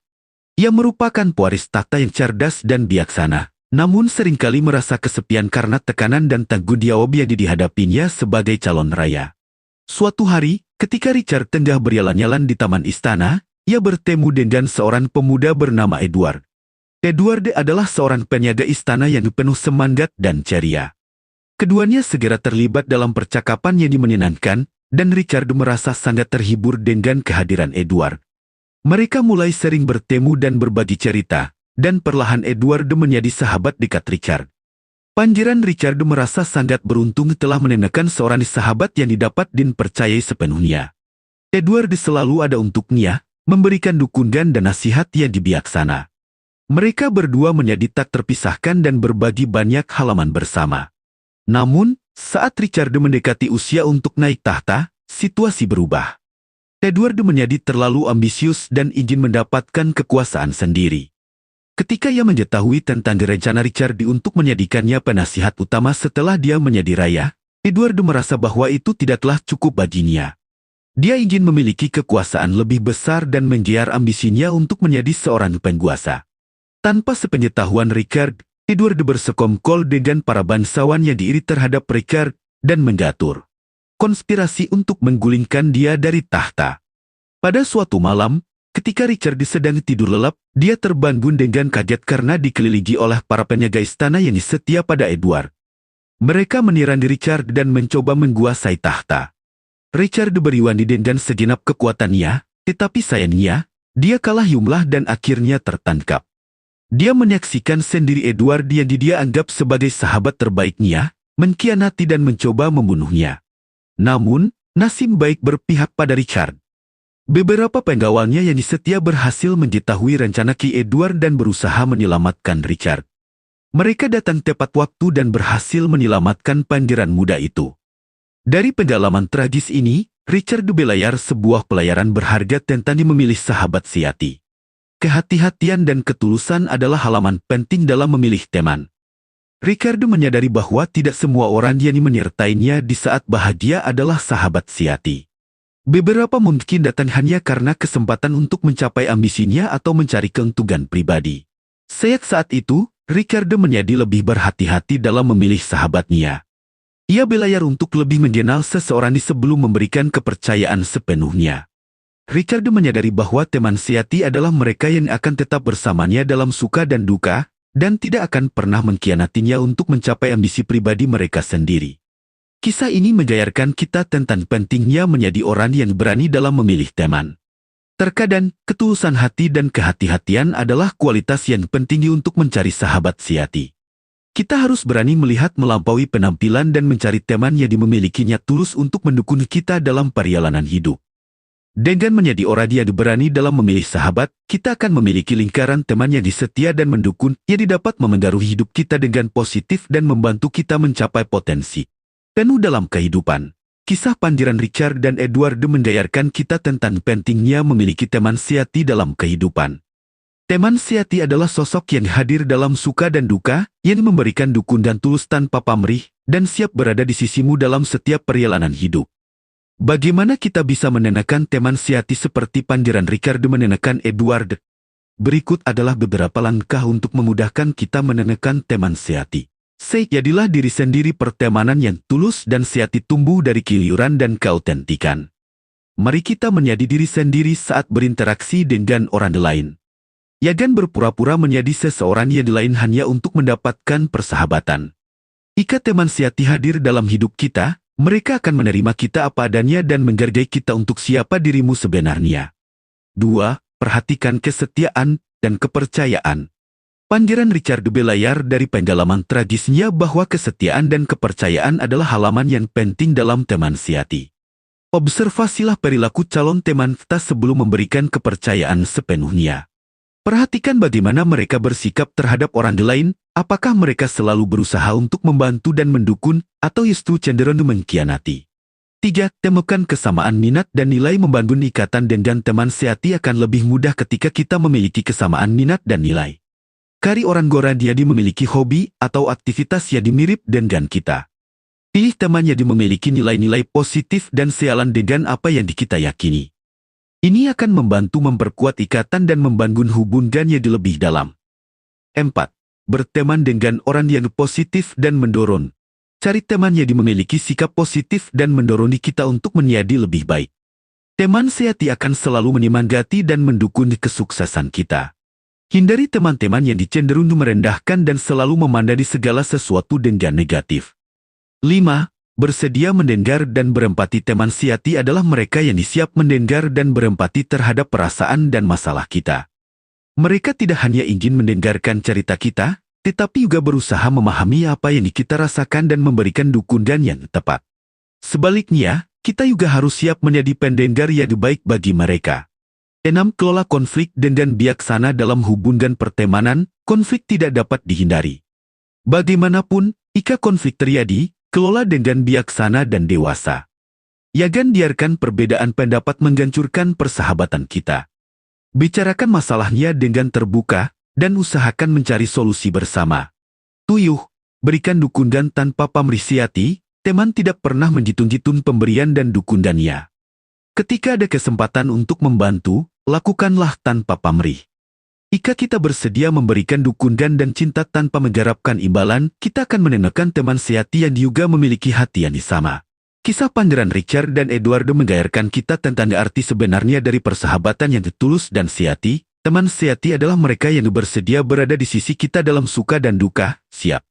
Ia merupakan pewaris tahta yang cerdas dan bijaksana, namun seringkali merasa kesepian karena tekanan dan tanggung jawab yang dihadapinya sebagai calon raya. Suatu hari, ketika Richard tengah berjalan-jalan di taman istana, ia bertemu dengan seorang pemuda bernama Edward. Edward adalah seorang penjaga istana yang penuh semangat dan ceria. Keduanya segera terlibat dalam percakapan yang menyenangkan, dan Richard merasa sangat terhibur dengan kehadiran Edward. Mereka mulai sering bertemu dan berbagi cerita, dan perlahan Edward menjadi sahabat dekat Richard. Pangeran Richard merasa sangat beruntung telah menemukan seorang sahabat yang didapat dan percayai sepenuhnya. Edward selalu ada untuknya, memberikan dukungan dan nasihat yang bijaksana. Mereka berdua menjadi tak terpisahkan dan berbagi banyak halaman bersama. Namun, saat Richard mendekati usia untuk naik tahta, situasi berubah. Edward menjadi terlalu ambisius dan ingin mendapatkan kekuasaan sendiri. Ketika ia mengetahui tentang rencana Richard untuk menjadikannya penasihat utama setelah dia menjadi raya, Edward merasa bahwa itu tidaklah cukup baginya. Dia ingin memiliki kekuasaan lebih besar dan mengejar ambisinya untuk menjadi seorang penguasa. Tanpa sepengetahuan Richard, Edward bersekongkol dengan para bangsawan yang iri terhadap Richard dan mengatur konspirasi untuk menggulingkan dia dari tahta. Pada suatu malam, ketika Richard sedang tidur lelap, dia terbangun dengan kaget karena dikelilingi oleh para penjaga istana yang setia pada Edward. Mereka menyerang Richard dan mencoba menguasai tahta. Richard beriwani dengan segenap kekuatannya, tetapi sayangnya, dia kalah jumlah dan akhirnya tertangkap. Dia menyaksikan sendiri Edward yang dia anggap sebagai sahabat terbaiknya, mengkhianati dan mencoba membunuhnya. Namun, nasib baik berpihak pada Richard. Beberapa penggawalnya yang setia berhasil mengetahui rencana Ki Edward dan berusaha menyelamatkan Richard. Mereka datang tepat waktu dan berhasil menyelamatkan pangeran muda itu. Dari pengalaman tragis ini, Richard belayar sebuah pelajaran berharga tentang memilih sahabat sejati. Kehati-hatian dan ketulusan adalah halaman penting dalam memilih teman. Richard menyadari bahwa tidak semua orang yang menyertainya di saat bahagia adalah sahabat sejati. Beberapa mungkin datang hanya karena kesempatan untuk mencapai ambisinya atau mencari keuntungan pribadi. Sejak saat itu, Richard menjadi lebih berhati-hati dalam memilih sahabatnya. Ia belayar untuk lebih mengenal seseorang sebelum memberikan kepercayaan sepenuhnya. Richard menyadari bahwa teman sejati adalah mereka yang akan tetap bersamanya dalam suka dan duka, dan tidak akan pernah mengkhianatinya untuk mencapai ambisi pribadi mereka sendiri. Kisah ini mengajarkan kita tentang pentingnya menjadi orang yang berani dalam memilih teman. Terkadang, ketulusan hati dan kehati-hatian adalah kualitas yang penting untuk mencari sahabat sejati. Kita harus berani melihat melampaui penampilan dan mencari teman yang dimilikinya tulus untuk mendukung kita dalam perjalanan hidup. Dengan menjadi orang yang berani dalam memilih sahabat, kita akan memiliki lingkaran teman yang setia dan mendukung, yang dapat memengaruhi hidup kita dengan positif dan membantu kita mencapai potensi penuh dalam kehidupan. Kisah Pangeran Richard dan Edward mengajarkan kita tentang pentingnya memiliki teman sejati dalam kehidupan. Teman sejati adalah sosok yang hadir dalam suka dan duka, yang memberikan dukungan tulus tanpa pamrih, dan siap berada di sisimu dalam setiap perjalanan hidup. Bagaimana kita bisa menenangkan teman sejati seperti Pangeran Richard menenangkan Edward? Berikut adalah beberapa langkah untuk memudahkan kita menenangkan teman sejati. Jadilah diri sendiri. Pertemanan yang tulus dan sejati tumbuh dari kejujuran dan keautentikan. Mari kita menjadi diri sendiri saat berinteraksi dengan orang lain. Jangan berpura-pura menjadi seseorang yang lain hanya untuk mendapatkan persahabatan. Jika teman sejati hadir dalam hidup kita, mereka akan menerima kita apa adanya dan menghargai kita untuk siapa dirimu sebenarnya. 2. Perhatikan kesetiaan dan kepercayaan. Pangeran Richard belayar dari pengalaman tragisnya bahwa kesetiaan dan kepercayaan adalah halaman yang penting dalam teman sejati. Observasilah perilaku calon teman kita sebelum memberikan kepercayaan sepenuhnya. Perhatikan bagaimana mereka bersikap terhadap orang lain, apakah mereka selalu berusaha untuk membantu dan mendukung, atau justru cenderung mengkhianati. 3. Temukan kesamaan minat dan nilai. Membangun ikatan dengan teman sejati akan lebih mudah ketika kita memiliki kesamaan minat dan nilai. Cari orang-orang yang memiliki hobi atau aktivitas yang mirip dengan kita. Pilih teman yang memiliki nilai-nilai positif dan sejalan dengan apa yang kita yakini. Ini akan membantu memperkuat ikatan dan membangun hubungan yang lebih dalam. 4. Berteman dengan orang yang positif dan mendorong. Cari teman yang memiliki sikap positif dan mendorong kita untuk menjadi lebih baik. Teman sejati akan selalu menyemangati dan mendukung kesuksesan kita. Hindari teman-teman yang cenderung merendahkan dan selalu memandang segala sesuatu dengan negatif. 5. Bersedia mendengar dan berempati. Teman sejati adalah mereka yang siap mendengar dan berempati terhadap perasaan dan masalah kita. Mereka tidak hanya ingin mendengarkan cerita kita, tetapi juga berusaha memahami apa yang kita rasakan dan memberikan dukungan yang tepat. Sebaliknya, kita juga harus siap menjadi pendengar yang baik bagi mereka. 6. Kelola konflik dengan bijaksana. Dalam hubungan pertemanan, konflik tidak dapat dihindari. Bagaimanapun, jika konflik terjadi, kelola dengan bijaksana dan dewasa. Jangan biarkan perbedaan pendapat menghancurkan persahabatan kita. Bicarakan masalahnya dengan terbuka, dan usahakan mencari solusi bersama. 7. Berikan dukungan tanpa pamrih sejati. Teman tidak pernah menjitun-jitun pemberian dan dukundannya. Ketika ada kesempatan untuk membantu, lakukanlah tanpa pamrih. Jika kita bersedia memberikan dukungan dan cinta tanpa mengharapkan imbalan, kita akan menemukan teman sejati yang juga memiliki hati yang sama. Kisah Pangeran Richard dan Eduardo menggairahkan kita tentang arti sebenarnya dari persahabatan yang tulus dan sejati. Teman sejati adalah mereka yang bersedia berada di sisi kita dalam suka dan duka, siap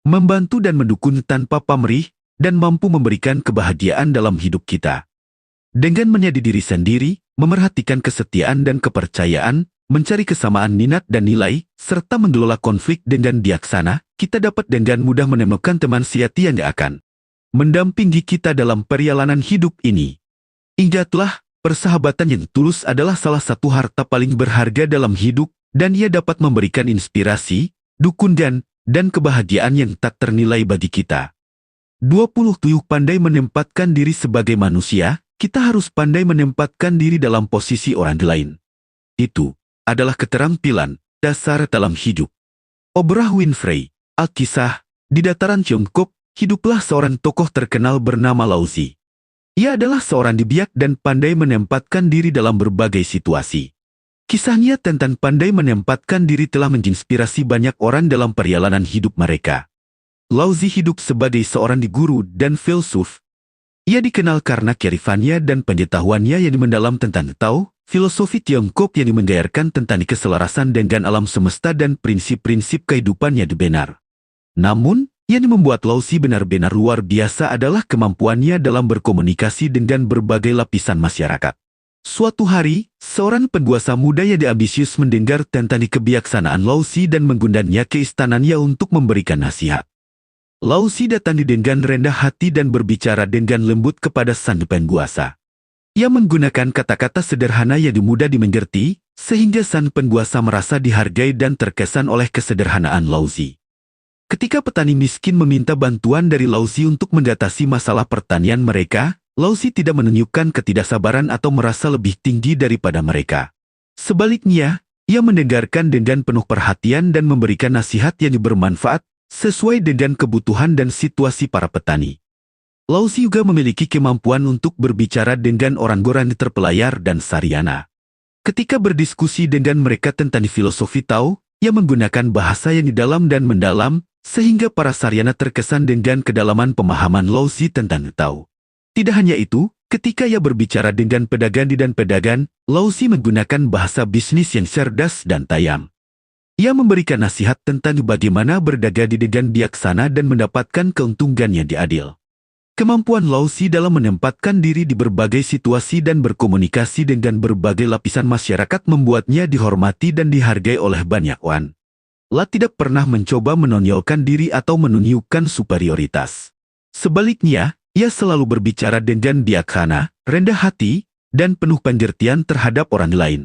membantu dan mendukung tanpa pamrih, dan mampu memberikan kebahagiaan dalam hidup kita. Dengan menjadi diri sendiri, memerhatikan kesetiaan dan kepercayaan, mencari kesamaan minat dan nilai, serta mengelola konflik dengan bijaksana, kita dapat dengan mudah menemukan teman sejati yang akan mendampingi kita dalam perjalanan hidup ini. Ingatlah, persahabatan yang tulus adalah salah satu harta paling berharga dalam hidup, dan ia dapat memberikan inspirasi, dukungan, dan kebahagiaan yang tak ternilai bagi kita. 27 Pandai menempatkan diri sebagai manusia, kita harus pandai menempatkan diri dalam posisi orang lain. Itu adalah keterampilan dasar dalam hidup. Oprah Winfrey, Alkisah, di dataran Tiongkok, hiduplah seorang tokoh terkenal bernama Lao Tzu. Ia adalah seorang bijak dan pandai menempatkan diri dalam berbagai situasi. Kisahnya tentang pandai menempatkan diri telah menginspirasi banyak orang dalam perjalanan hidup mereka. Lao Tzu hidup sebagai seorang guru dan filsuf. Ia dikenal karena kearifannya dan pengetahuannya yang mendalam tentang Tao, filosofi Tiongkok yang menggairahkan tentang keselarasan dengan alam semesta dan prinsip-prinsip kehidupan yang benar. Namun, yang membuat Lao Tzu benar-benar luar biasa adalah kemampuannya dalam berkomunikasi dengan berbagai lapisan masyarakat. Suatu hari, seorang penguasa muda yang ambisius mendengar tentang kebijaksanaan Lao Tzu dan mengundangnya ke istananya untuk memberikan nasihat. Lao Tzu datang dengan rendah hati dan berbicara dengan lembut kepada sang penguasa. Ia menggunakan kata-kata sederhana yang mudah dimengerti, sehingga sang penguasa merasa dihargai dan terkesan oleh kesederhanaan Lao Tzu. Ketika petani miskin meminta bantuan dari Lao Tzu untuk mengatasi masalah pertanian mereka, Lao Tzu tidak menunjukkan ketidaksabaran atau merasa lebih tinggi daripada mereka. Sebaliknya, ia mendengarkan dengan penuh perhatian dan memberikan nasihat yang bermanfaat, sesuai dengan kebutuhan dan situasi para petani. Lao Tzu juga memiliki kemampuan untuk berbicara dengan orang-orang terpelayar dan sarjana. Ketika berdiskusi dengan mereka tentang filosofi Tao, ia menggunakan bahasa yang dalam dan mendalam, sehingga para sarjana terkesan dengan kedalaman pemahaman Lao Tzu tentang Tao. Tidak hanya itu, ketika ia berbicara dengan pedagang dan pedagang, Lao Tzu menggunakan bahasa bisnis yang cerdas dan tajam. Ia memberikan nasihat tentang bagaimana berdagang dengan bijaksana dan mendapatkan keuntungan yang adil. Kemampuan Lao Tzu dalam menempatkan diri di berbagai situasi dan berkomunikasi dengan berbagai lapisan masyarakat membuatnya dihormati dan dihargai oleh banyak orang. Lao tidak pernah mencoba menonjolkan diri atau menunjukkan superioritas. Sebaliknya, ia selalu berbicara dengan bijaksana, rendah hati, dan penuh pengertian terhadap orang lain.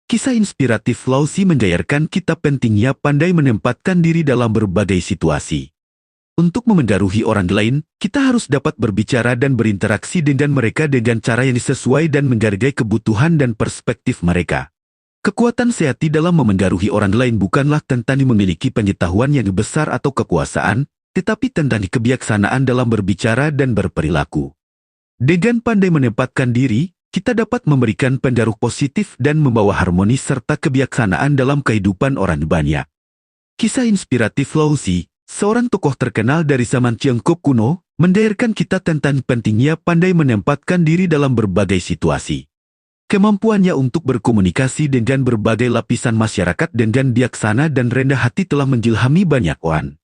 Kisah inspiratif Lao Tzu menggairahkan kita pentingnya pandai menempatkan diri dalam berbagai situasi. Untuk memengaruhi orang lain, kita harus dapat berbicara dan berinteraksi dengan mereka dengan cara yang sesuai dan menghargai kebutuhan dan perspektif mereka. Kekuatan sejati dalam memengaruhi orang lain bukanlah tentang memiliki pengetahuan yang besar atau kekuasaan, tetapi tentang kebijaksanaan dalam berbicara dan berperilaku. Dengan pandai menempatkan diri, kita dapat memberikan pengaruh positif dan membawa harmoni serta kebijaksanaan dalam kehidupan orang banyak. Kisah inspiratif Lao Tzu, seorang tokoh terkenal dari zaman Tiongkok kuno, mengajarkan kita tentang pentingnya pandai menempatkan diri dalam berbagai situasi. Kemampuannya untuk berkomunikasi dengan berbagai lapisan masyarakat dengan bijaksana dan rendah hati telah mengilhami banyak orang.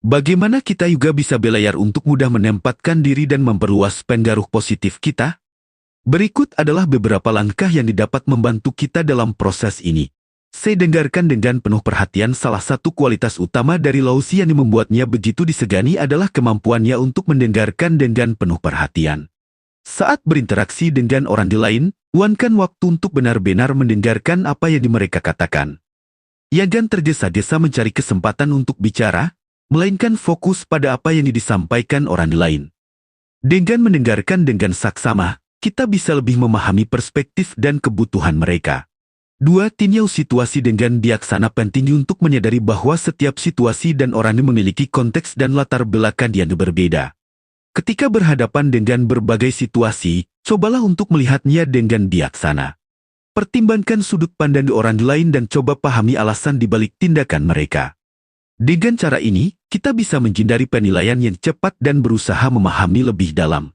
Bagaimana kita juga bisa belajar untuk mudah menempatkan diri dan memperluas pengaruh positif kita? Berikut adalah beberapa langkah yang dapat membantu kita dalam proses ini. Saya dengarkan dengan penuh perhatian salah satu kualitas utama dari Lao Tzu yang membuatnya begitu disegani adalah kemampuannya untuk mendengarkan dengan penuh perhatian. Saat berinteraksi dengan orang lain, luangkan waktu untuk benar-benar mendengarkan apa yang mereka katakan. Jangan tergesa-gesa mencari kesempatan untuk bicara, melainkan fokus pada apa yang disampaikan orang lain. Dengan mendengarkan dengan saksama, kita bisa lebih memahami perspektif dan kebutuhan mereka. 2. Tinjau situasi dengan bijaksana. Penting untuk menyadari bahwa setiap situasi dan orang memiliki konteks dan latar belakang yang berbeda. Ketika berhadapan dengan berbagai situasi, cobalah untuk melihatnya dengan bijaksana. Pertimbangkan sudut pandang orang lain dan coba pahami alasan di balik tindakan mereka. Dengan cara ini, kita bisa menghindari penilaian yang cepat dan berusaha memahami lebih dalam.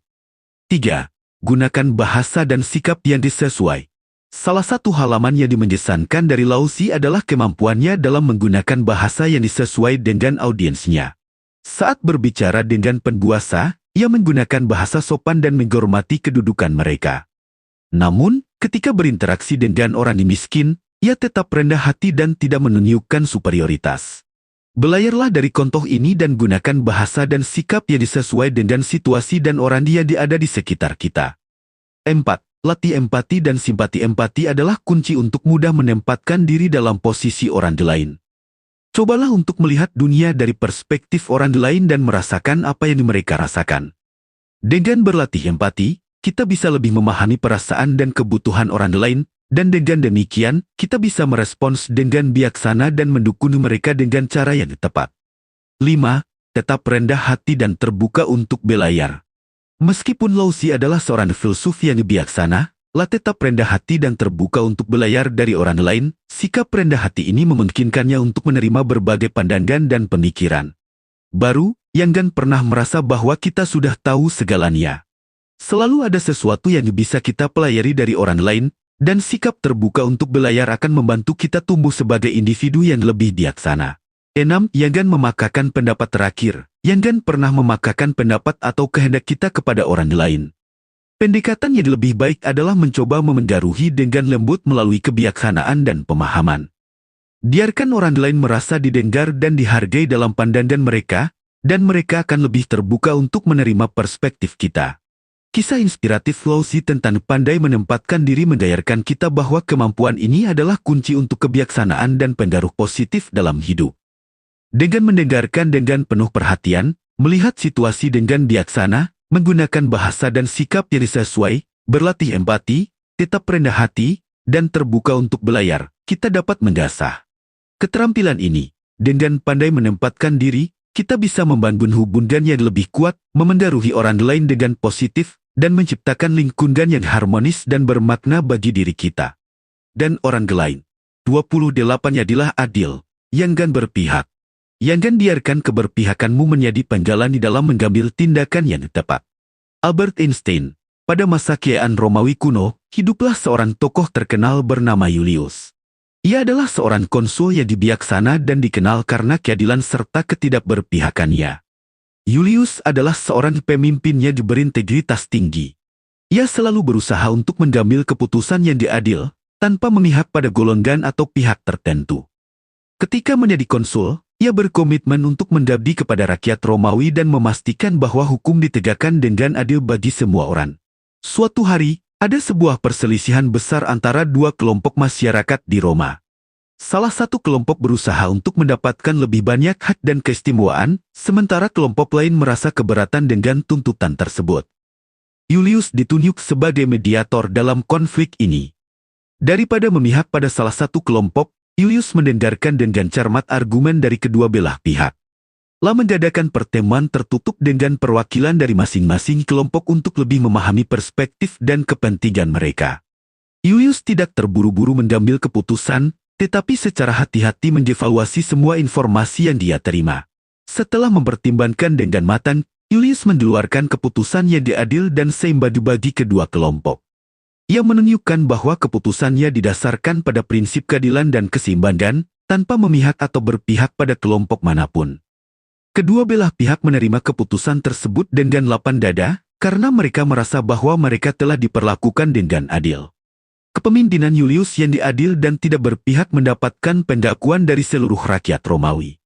3. Gunakan bahasa dan sikap yang disesuai. Salah satu halaman yang dimengesankan dari Lao Tzu adalah kemampuannya dalam menggunakan bahasa yang disesuai dengan audiensnya. Saat berbicara dengan penguasa, ia menggunakan bahasa sopan dan menghormati kedudukan mereka. Namun, ketika berinteraksi dengan orang miskin, ia tetap rendah hati dan tidak menunjukkan superioritas. Belajarlah dari contoh ini dan gunakan bahasa dan sikap yang sesuai dengan situasi dan orang yang ada di sekitar kita. 4. Latih empati dan simpati. Empati adalah kunci untuk mudah menempatkan diri dalam posisi orang lain. Cobalah untuk melihat dunia dari perspektif orang lain dan merasakan apa yang mereka rasakan. Dengan berlatih empati, kita bisa lebih memahami perasaan dan kebutuhan orang lain, dan dengan demikian, kita bisa merespons dengan bijaksana dan mendukung mereka dengan cara yang tepat. 5. Tetap rendah hati dan terbuka untuk belajar. Meskipun Lao Tzu adalah seorang filsuf yang bijaksana, tetap rendah hati dan terbuka untuk belajar dari orang lain. Sikap rendah hati ini memungkinkannya untuk menerima berbagai pandangan dan pemikiran baru, yang pernah merasa bahwa kita sudah tahu segalanya. Selalu ada sesuatu yang bisa kita pelajari dari orang lain, dan sikap terbuka untuk belajar akan membantu kita tumbuh sebagai individu yang lebih bijaksana. 6. Jangan memaksakan pendapat terakhir. Jangan pernah memaksakan pendapat atau kehendak kita kepada orang lain. Pendekatan yang lebih baik adalah mencoba memengaruhi dengan lembut melalui kebijaksanaan dan pemahaman. Biarkan orang lain merasa didengar dan dihargai dalam pandangan mereka, dan mereka akan lebih terbuka untuk menerima perspektif kita. Kisah inspiratif Lao Tzu tentang pandai menempatkan diri mengajarkan kita bahwa kemampuan ini adalah kunci untuk kebijaksanaan dan pengaruh positif dalam hidup. Dengan mendengarkan dengan penuh perhatian, melihat situasi dengan bijaksana, menggunakan bahasa dan sikap yang sesuai, berlatih empati, tetap rendah hati, dan terbuka untuk belajar, kita dapat mengasah keterampilan ini. Dengan pandai menempatkan diri, kita bisa membangun hubungan yang lebih kuat, memengaruhi orang lain dengan positif, dan menciptakan lingkungan yang harmonis dan bermakna bagi diri kita dan orang lain. 28. Jadilah adil, jangan berpihak. Jangan biarkan keberpihakanmu menjadi penghalang di dalam mengambil tindakan yang tepat. Albert Einstein. Pada masa keajaiban Romawi kuno, hiduplah seorang tokoh terkenal bernama Julius. Ia adalah seorang konsul yang bijaksana dan dikenal karena keadilan serta ketidakberpihakannya. Julius adalah seorang pemimpin yang berintegritas tinggi. Ia selalu berusaha untuk mengambil keputusan yang adil, tanpa memihak pada golongan atau pihak tertentu. Ketika menjadi konsul, ia berkomitmen untuk mengabdi kepada rakyat Romawi dan memastikan bahwa hukum ditegakkan dengan adil bagi semua orang. Suatu hari, ada sebuah perselisihan besar antara dua kelompok masyarakat di Roma. Salah satu kelompok berusaha untuk mendapatkan lebih banyak hak dan keistimewaan, sementara kelompok lain merasa keberatan dengan tuntutan tersebut. Julius ditunjuk sebagai mediator dalam konflik ini. Daripada memihak pada salah satu kelompok, Julius mendengarkan dengan cermat argumen dari kedua belah pihak. Mengadakan pertemuan tertutup dengan perwakilan dari masing-masing kelompok untuk lebih memahami perspektif dan kepentingan mereka. Julius tidak terburu-buru mengambil keputusan, tetapi secara hati-hati mengevaluasi semua informasi yang dia terima. Setelah mempertimbangkan dengan matang, Julius mengeluarkan keputusan yang adil dan seimbang bagi kedua kelompok. Ia menunjukkan bahwa keputusannya didasarkan pada prinsip keadilan dan keseimbangan, tanpa memihak atau berpihak pada kelompok manapun. Kedua belah pihak menerima keputusan tersebut dengan lapang dada, karena mereka merasa bahwa mereka telah diperlakukan dengan adil. Kepemimpinan Julius yang adil dan tidak berpihak mendapatkan pengakuan dari seluruh rakyat Romawi.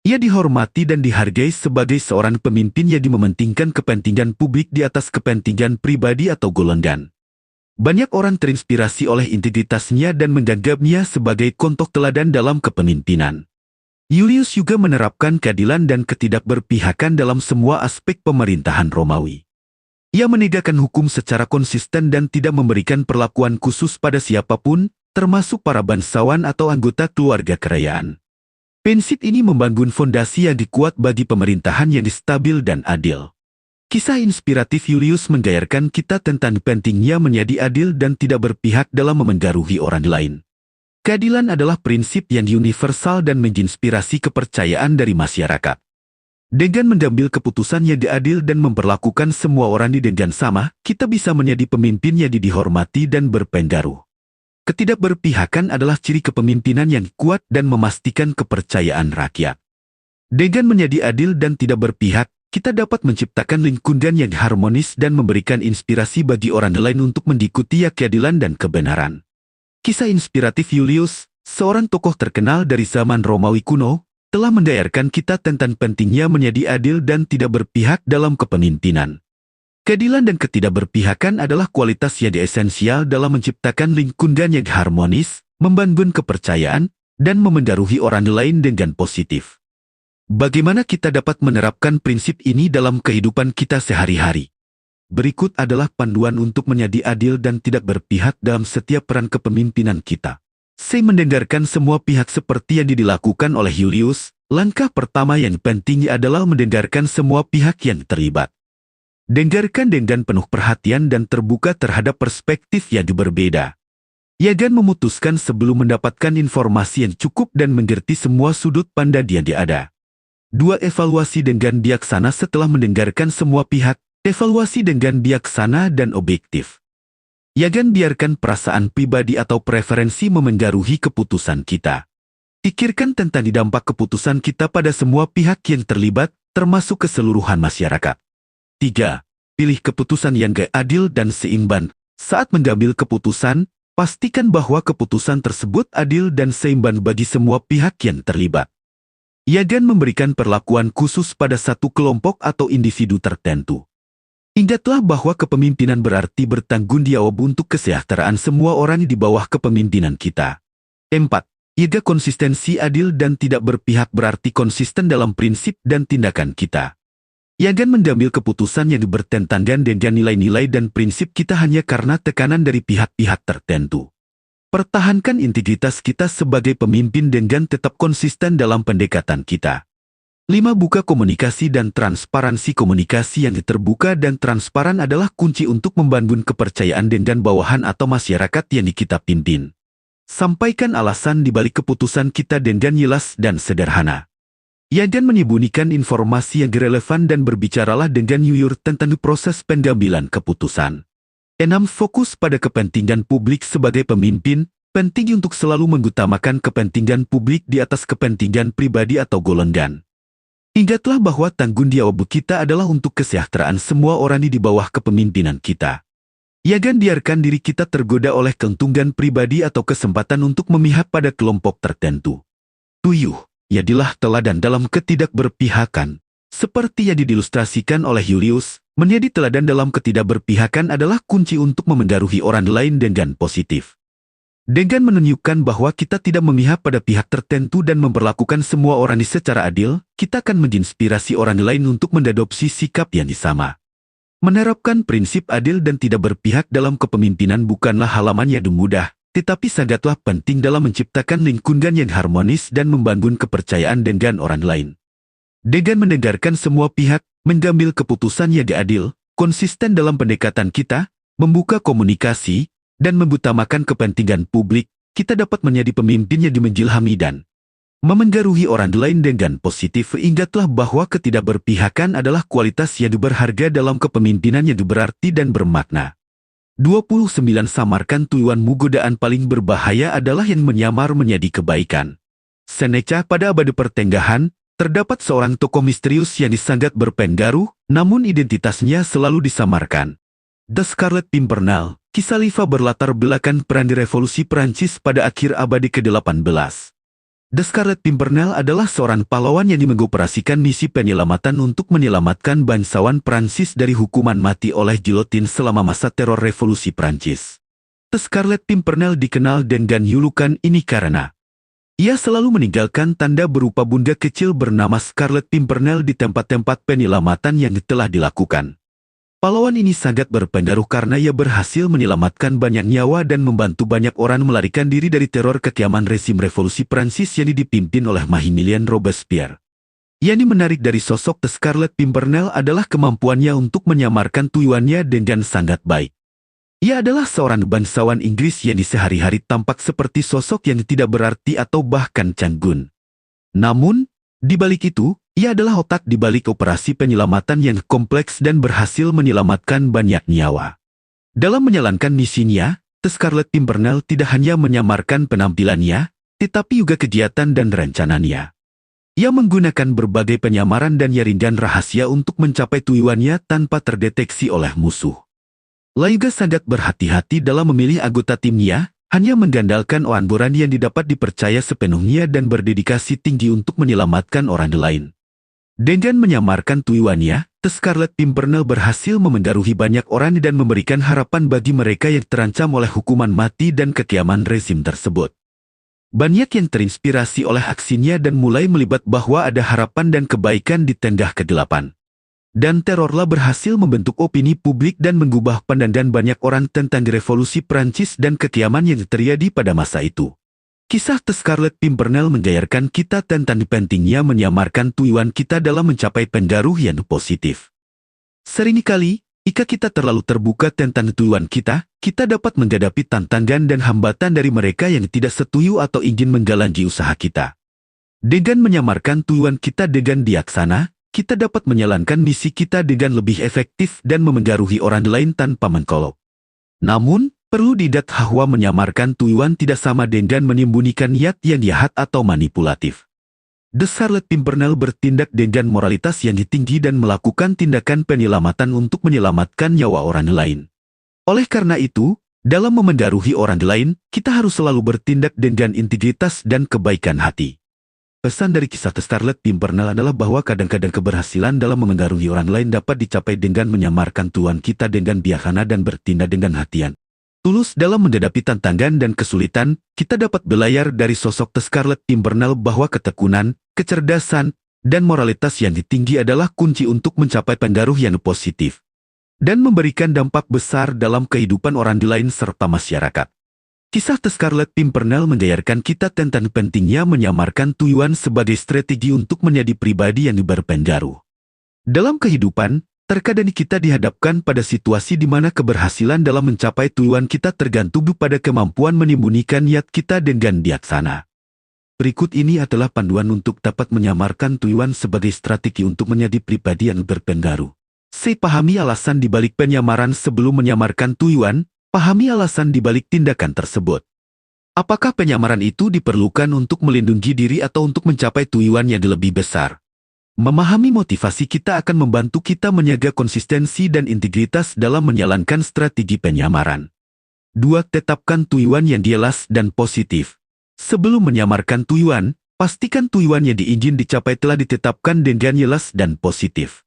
Ia dihormati dan dihargai sebagai seorang pemimpin yang mementingkan kepentingan publik di atas kepentingan pribadi atau golongan. Banyak orang terinspirasi oleh integritasnya dan menganggapnya sebagai contoh teladan dalam kepemimpinan. Julius juga menerapkan keadilan dan ketidakberpihakan dalam semua aspek pemerintahan Romawi. Ia menegakkan hukum secara konsisten dan tidak memberikan perlakuan khusus pada siapapun, termasuk para bangsawan atau anggota keluarga kerajaan. Prinsip ini membangun fondasi yang kuat bagi pemerintahan yang stabil dan adil. Kisah inspiratif Julius menggairahkan kita tentang pentingnya menjadi adil dan tidak berpihak dalam memengaruhi orang lain. Keadilan adalah prinsip yang universal dan menginspirasi kepercayaan dari masyarakat. Dengan mengambil keputusan yang adil dan memperlakukan semua orang dengan sama, kita bisa menjadi pemimpin yang dihormati dan berpengaruh. Ketidakberpihakan adalah ciri kepemimpinan yang kuat dan memastikan kepercayaan rakyat. Dengan menjadi adil dan tidak berpihak, kita dapat menciptakan lingkungan yang harmonis dan memberikan inspirasi bagi orang lain untuk mengikuti keadilan dan kebenaran. Kisah inspiratif Julius, seorang tokoh terkenal dari zaman Romawi kuno, telah mengajarkan kita tentang pentingnya menjadi adil dan tidak berpihak dalam kepemimpinan. Keadilan dan ketidakberpihakan adalah kualitas yang esensial dalam menciptakan lingkungan yang harmonis, membangun kepercayaan, dan memengaruhi orang lain dengan positif. Bagaimana kita dapat menerapkan prinsip ini dalam kehidupan kita sehari-hari? Berikut adalah panduan untuk menjadi adil dan tidak berpihak dalam setiap peran kepemimpinan kita. Saya mendengarkan semua pihak seperti yang dilakukan oleh Julius. Langkah pertama yang penting adalah mendengarkan semua pihak yang terlibat. Dengarkan dengan penuh perhatian dan terbuka terhadap perspektif yang berbeda. Jangan memutuskan sebelum mendapatkan informasi yang cukup dan mengerti semua sudut pandang yang ada. 2. Evaluasi dengan bijaksana. Setelah mendengarkan semua pihak, evaluasi dengan bijaksana dan objektif. Jangan biarkan perasaan pribadi atau preferensi memengaruhi keputusan kita. Pikirkan tentang dampak keputusan kita pada semua pihak yang terlibat, termasuk keseluruhan masyarakat. 3. Pilih keputusan yang adil dan seimbang. Saat mengambil keputusan, pastikan bahwa keputusan tersebut adil dan seimbang bagi semua pihak yang terlibat. Jangan memberikan perlakuan khusus pada satu kelompok atau individu tertentu. Ingatlah bahwa kepemimpinan berarti bertanggung jawab untuk kesejahteraan semua orang di bawah kepemimpinan kita. 4. Jaga konsistensi. Adil dan tidak berpihak berarti konsisten dalam prinsip dan tindakan kita. Jangan mengambil keputusan yang bertentangan dengan nilai-nilai dan prinsip kita hanya karena tekanan dari pihak-pihak tertentu. Pertahankan integritas kita sebagai pemimpin dengan tetap konsisten dalam pendekatan kita. 5. Buka komunikasi dan transparansi. Komunikasi yang terbuka dan transparan adalah kunci untuk membangun kepercayaan dengan bawahan atau masyarakat yang kita pimpin. Sampaikan alasan di balik keputusan kita dengan jelas dan sederhana. Jangan menyembunyikan informasi yang relevan dan berbicaralah dengan jujur tentang proses pengambilan keputusan. 6. Fokus pada kepentingan publik. Sebagai pemimpin, penting untuk selalu mengutamakan kepentingan publik di atas kepentingan pribadi atau golongan. Ingatlah bahwa tanggung jawab kita adalah untuk kesejahteraan semua orang di bawah kepemimpinan kita. Jangan biarkan diri kita tergoda oleh keuntungan pribadi atau kesempatan untuk memihak pada kelompok tertentu. 7. Jadilah teladan dalam ketidakberpihakan. Seperti yang diilustrasikan oleh Julius, menjadi teladan dalam ketidakberpihakan adalah kunci untuk memengaruhi orang lain dengan positif. Dengan menunjukkan bahwa kita tidak memihak pada pihak tertentu dan memperlakukan semua orang secara adil, kita akan menginspirasi orang lain untuk mengadopsi sikap yang sama. Menerapkan prinsip adil dan tidak berpihak dalam kepemimpinan bukanlah halaman yang mudah, tetapi sangatlah penting dalam menciptakan lingkungan yang harmonis dan membangun kepercayaan dengan orang lain. Dengan mendengarkan semua pihak, mengambil keputusan yang adil, konsisten dalam pendekatan kita, membuka komunikasi, dan mengutamakan kepentingan publik, kita dapat menjadi pemimpin yang dimenjilhami dan memengaruhi orang lain dengan positif. Ingatlah bahwa ketidakberpihakan adalah kualitas yang berharga dalam kepemimpinan yang berarti dan bermakna. 29. Samarkan tujuanmu. Godaan paling berbahaya adalah yang menyamar menjadi kebaikan. Seneca. Pada abad pertengahan, terdapat seorang tokoh misterius yang sangat berpengaruh, namun identitasnya selalu disamarkan. The Scarlet Pimpernel. Kisah Liva berlatar belakang perang di Revolusi Prancis pada akhir abad ke-18. The Scarlet Pimpernel adalah seorang pahlawan yang mengoperasikan misi penyelamatan untuk menyelamatkan bangsawan Prancis dari hukuman mati oleh gilotin selama masa teror Revolusi Prancis. The Scarlet Pimpernel dikenal dengan julukan ini karena ia selalu meninggalkan tanda berupa bunda kecil bernama Scarlet Pimpernel di tempat-tempat penyelamatan yang telah dilakukan. Pahlawan ini sangat berpengaruh karena ia berhasil menyelamatkan banyak nyawa dan membantu banyak orang melarikan diri dari teror kekiaman rezim revolusi Prancis yang dipimpin oleh Maximilien Robespierre. Yang menarik dari sosok The Scarlet Pimpernel adalah kemampuannya untuk menyamarkan tujuannya dengan sangat baik. Ia adalah seorang bangsawan Inggris yang di sehari-hari tampak seperti sosok yang tidak berarti atau bahkan canggung. Namun, di balik itu, ia adalah otak di balik operasi penyelamatan yang kompleks dan berhasil menyelamatkan banyak nyawa. Dalam menjalankan misinya, The Scarlet Pimpernel tidak hanya menyamarkan penampilannya, tetapi juga kegiatan dan rencananya. Ia menggunakan berbagai penyamaran dan jaringan rahasia untuk mencapai tujuannya tanpa terdeteksi oleh musuh. Ia juga sangat berhati-hati dalam memilih anggota timnya, hanya mengandalkan orang yang dapat dipercaya sepenuhnya dan berdedikasi tinggi untuk menyelamatkan orang lain. Dengan menyamarkan tujuannya, The Scarlet Pimpernel berhasil memengaruhi banyak orang dan memberikan harapan bagi mereka yang terancam oleh hukuman mati dan kekiaman rezim tersebut. Banyak yang terinspirasi oleh aksinya dan mulai melihat bahwa ada harapan dan kebaikan di tengah kegelapan. Dan terorlah berhasil membentuk opini publik dan mengubah pandangan banyak orang tentang revolusi Prancis dan kekiaman yang terjadi pada masa itu. Kisah The Scarlet Pimpernel mengajarkan kita tentang pentingnya menyamarkan tujuan kita dalam mencapai pengaruh yang positif. Seringkali, jika kita terlalu terbuka tentang tujuan kita dapat menghadapi tantangan dan hambatan dari mereka yang tidak setuju atau ingin menggalangi usaha kita. Dengan menyamarkan tujuan kita dengan bijaksana, kita dapat menjalankan misi kita dengan lebih efektif dan memengaruhi orang lain tanpa mengkolok. Namun, perlu diingat bahwa menyamarkan tujuan tidak sama dengan menyembunyikan niat yang jahat atau manipulatif. The Scarlet Pimpernel bertindak dengan moralitas yang tinggi dan melakukan tindakan penyelamatan untuk menyelamatkan nyawa orang lain. Oleh karena itu, dalam memengaruhi orang lain, kita harus selalu bertindak dengan integritas dan kebaikan hati. Pesan dari kisah The Scarlet Pimpernel adalah bahwa kadang-kadang keberhasilan dalam memengaruhi orang lain dapat dicapai dengan menyamarkan tujuan kita dengan bijaksana dan bertindak dengan hati yang tulus. Dalam menghadapi tantangan dan kesulitan, kita dapat belajar dari sosok The Scarlet Pimpernel bahwa ketekunan, kecerdasan, dan moralitas yang tinggi adalah kunci untuk mencapai pengaruh yang positif dan memberikan dampak besar dalam kehidupan orang lain serta masyarakat. Kisah The Scarlet Pimpernel mengajarkan kita tentang pentingnya menyamarkan tujuan sebagai strategi untuk menjadi pribadi yang berpengaruh. Dalam kehidupan, terkadang kita dihadapkan pada situasi di mana keberhasilan dalam mencapai tujuan kita tergantung pada kemampuan menyembunyikan niat kita dengan bijaksana. Berikut ini adalah panduan untuk dapat menyamarkan tujuan sebagai strategi untuk menjadi pribadi yang berpengaruh. Pahami alasan dibalik penyamaran sebelum menyamarkan tujuan. Pahami alasan dibalik tindakan tersebut. Apakah penyamaran itu diperlukan untuk melindungi diri atau untuk mencapai tujuan yang lebih besar? Memahami motivasi kita akan membantu kita menjaga konsistensi dan integritas dalam menjalankan strategi penyamaran. 2. Tetapkan tujuan yang jelas dan positif. Sebelum menyamarkan tujuan, pastikan tujuan yang diingin dicapai telah ditetapkan dengan jelas dan positif.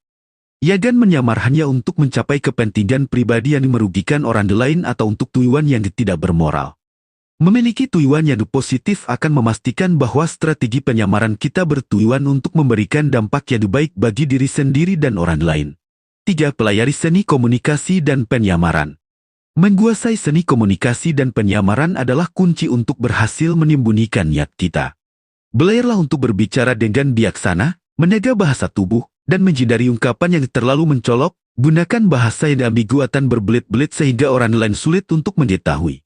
Jangan menyamar hanya untuk mencapai kepentingan pribadi yang merugikan orang lain atau untuk tujuan yang tidak bermoral. Memiliki tujuan yang positif akan memastikan bahwa strategi penyamaran kita bertujuan untuk memberikan dampak yang baik bagi diri sendiri dan orang lain. 3. Pelajari seni komunikasi dan penyamaran. Menguasai seni komunikasi dan penyamaran adalah kunci untuk berhasil menyembunyikan niat kita. Belajarlah untuk berbicara dengan bijaksana, menjaga bahasa tubuh, dan menghindari ungkapan yang terlalu mencolok. Gunakan bahasa yang ambigu dan berbelit-belit sehingga orang lain sulit untuk mengetahui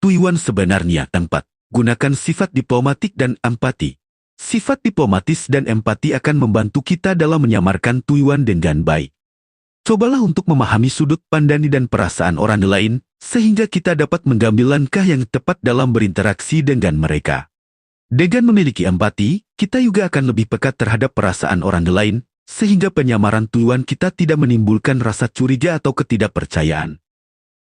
tujuan sebenarnya. 4. Gunakan sifat diplomatik dan empati. Sifat diplomatis dan empati akan membantu kita dalam menyamarkan tujuan dengan baik. Cobalah untuk memahami sudut pandang dan perasaan orang lain, sehingga kita dapat mengambil langkah yang tepat dalam berinteraksi dengan mereka. Dengan memiliki empati, kita juga akan lebih peka terhadap perasaan orang lain, sehingga penyamaran tujuan kita tidak menimbulkan rasa curiga atau ketidakpercayaan.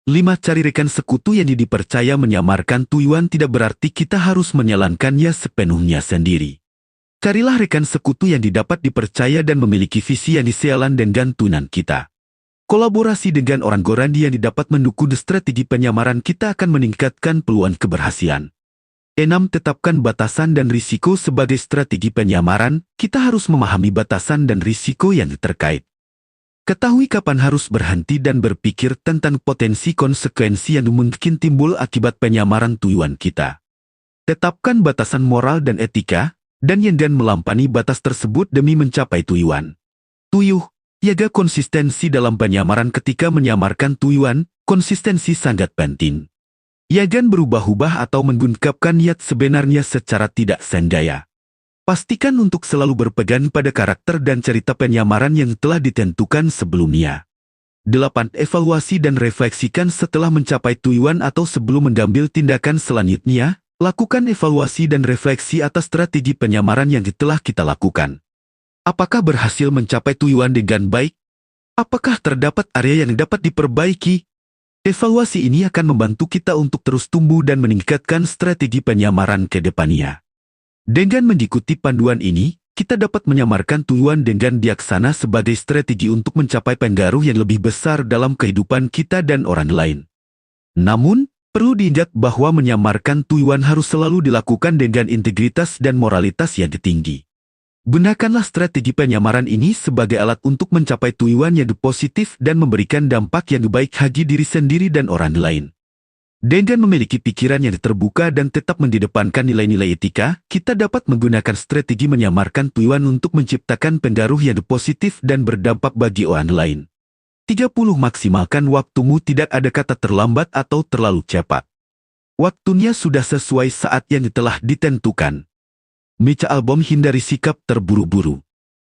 5. Cari rekan sekutu yang dipercaya. Menyamarkan tujuan tidak berarti kita harus menjalankannya sepenuhnya sendiri. Carilah rekan sekutu yang dapat dipercaya dan memiliki visi yang sejalan dengan tujuan kita. Kolaborasi dengan orang-orang yang dapat mendukung strategi penyamaran kita akan meningkatkan peluang keberhasilan. 6. Tetapkan batasan dan risiko. Sebagai strategi penyamaran, kita harus memahami batasan dan risiko yang terkait. Ketahui kapan harus berhenti dan berpikir tentang potensi konsekuensi yang mungkin timbul akibat penyamaran tujuan kita. Tetapkan batasan moral dan etika. dan Yan Gan melampaui batas tersebut demi mencapai tujuan. Jaga konsistensi dalam penyamaran. Ketika menyamarkan tujuan, konsistensi sangat penting. Yan berubah-ubah atau mengungkapkan niat sebenarnya secara tidak sengaja. Pastikan untuk selalu berpegang pada karakter dan cerita penyamaran yang telah ditentukan sebelumnya. 8. Evaluasi dan refleksikan setelah mencapai tujuan atau sebelum mengambil tindakan selanjutnya. Lakukan evaluasi dan refleksi atas strategi penyamaran yang telah kita lakukan. Apakah berhasil mencapai tujuan dengan baik? Apakah terdapat area yang dapat diperbaiki? Evaluasi ini akan membantu kita untuk terus tumbuh dan meningkatkan strategi penyamaran ke depannya. Dengan mengikuti panduan ini, kita dapat menyamarkan tujuan dengan bijaksana sebagai strategi untuk mencapai pengaruh yang lebih besar dalam kehidupan kita dan orang lain. Namun, perlu diingat bahwa menyamarkan tujuan harus selalu dilakukan dengan integritas dan moralitas yang tinggi. Gunakanlah strategi penyamaran ini sebagai alat untuk mencapai tujuan yang positif dan memberikan dampak yang baik bagi diri sendiri dan orang lain. Dengan memiliki pikiran yang terbuka dan tetap mengedepankan nilai-nilai etika, kita dapat menggunakan strategi menyamarkan tujuan untuk menciptakan pengaruh yang positif dan berdampak bagi orang lain. 30. Maksimalkan waktumu. Tidak ada kata terlambat atau terlalu cepat. Waktunya sudah sesuai saat yang telah ditentukan. Membaca album. Hindari sikap terburu-buru.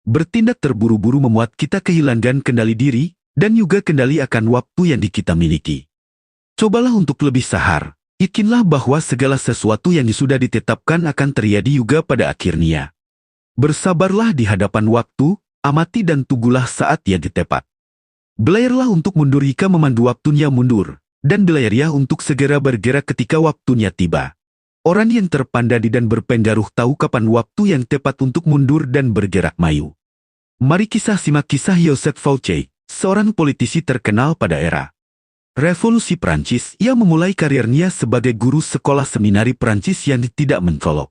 Bertindak terburu-buru membuat kita kehilangan kendali diri, dan juga kendali akan waktu yang kita miliki. Cobalah untuk lebih sahar. Yakinlah bahwa segala sesuatu yang sudah ditetapkan akan terjadi juga pada akhirnya. Bersabarlah di hadapan waktu, amati dan tunggulah saat yang tepat. Belajarlah untuk mundur jika memandu waktunya mundur, dan belajarlah untuk segera bergerak ketika waktunya tiba. Orang yang terpandai dan berpengaruh tahu kapan waktu yang tepat untuk mundur dan bergerak maju. Mari simak kisah Joseph Fouché, seorang politisi terkenal pada era Revolusi Prancis. Ia memulai karirnya sebagai guru sekolah seminari Prancis yang tidak mencolok.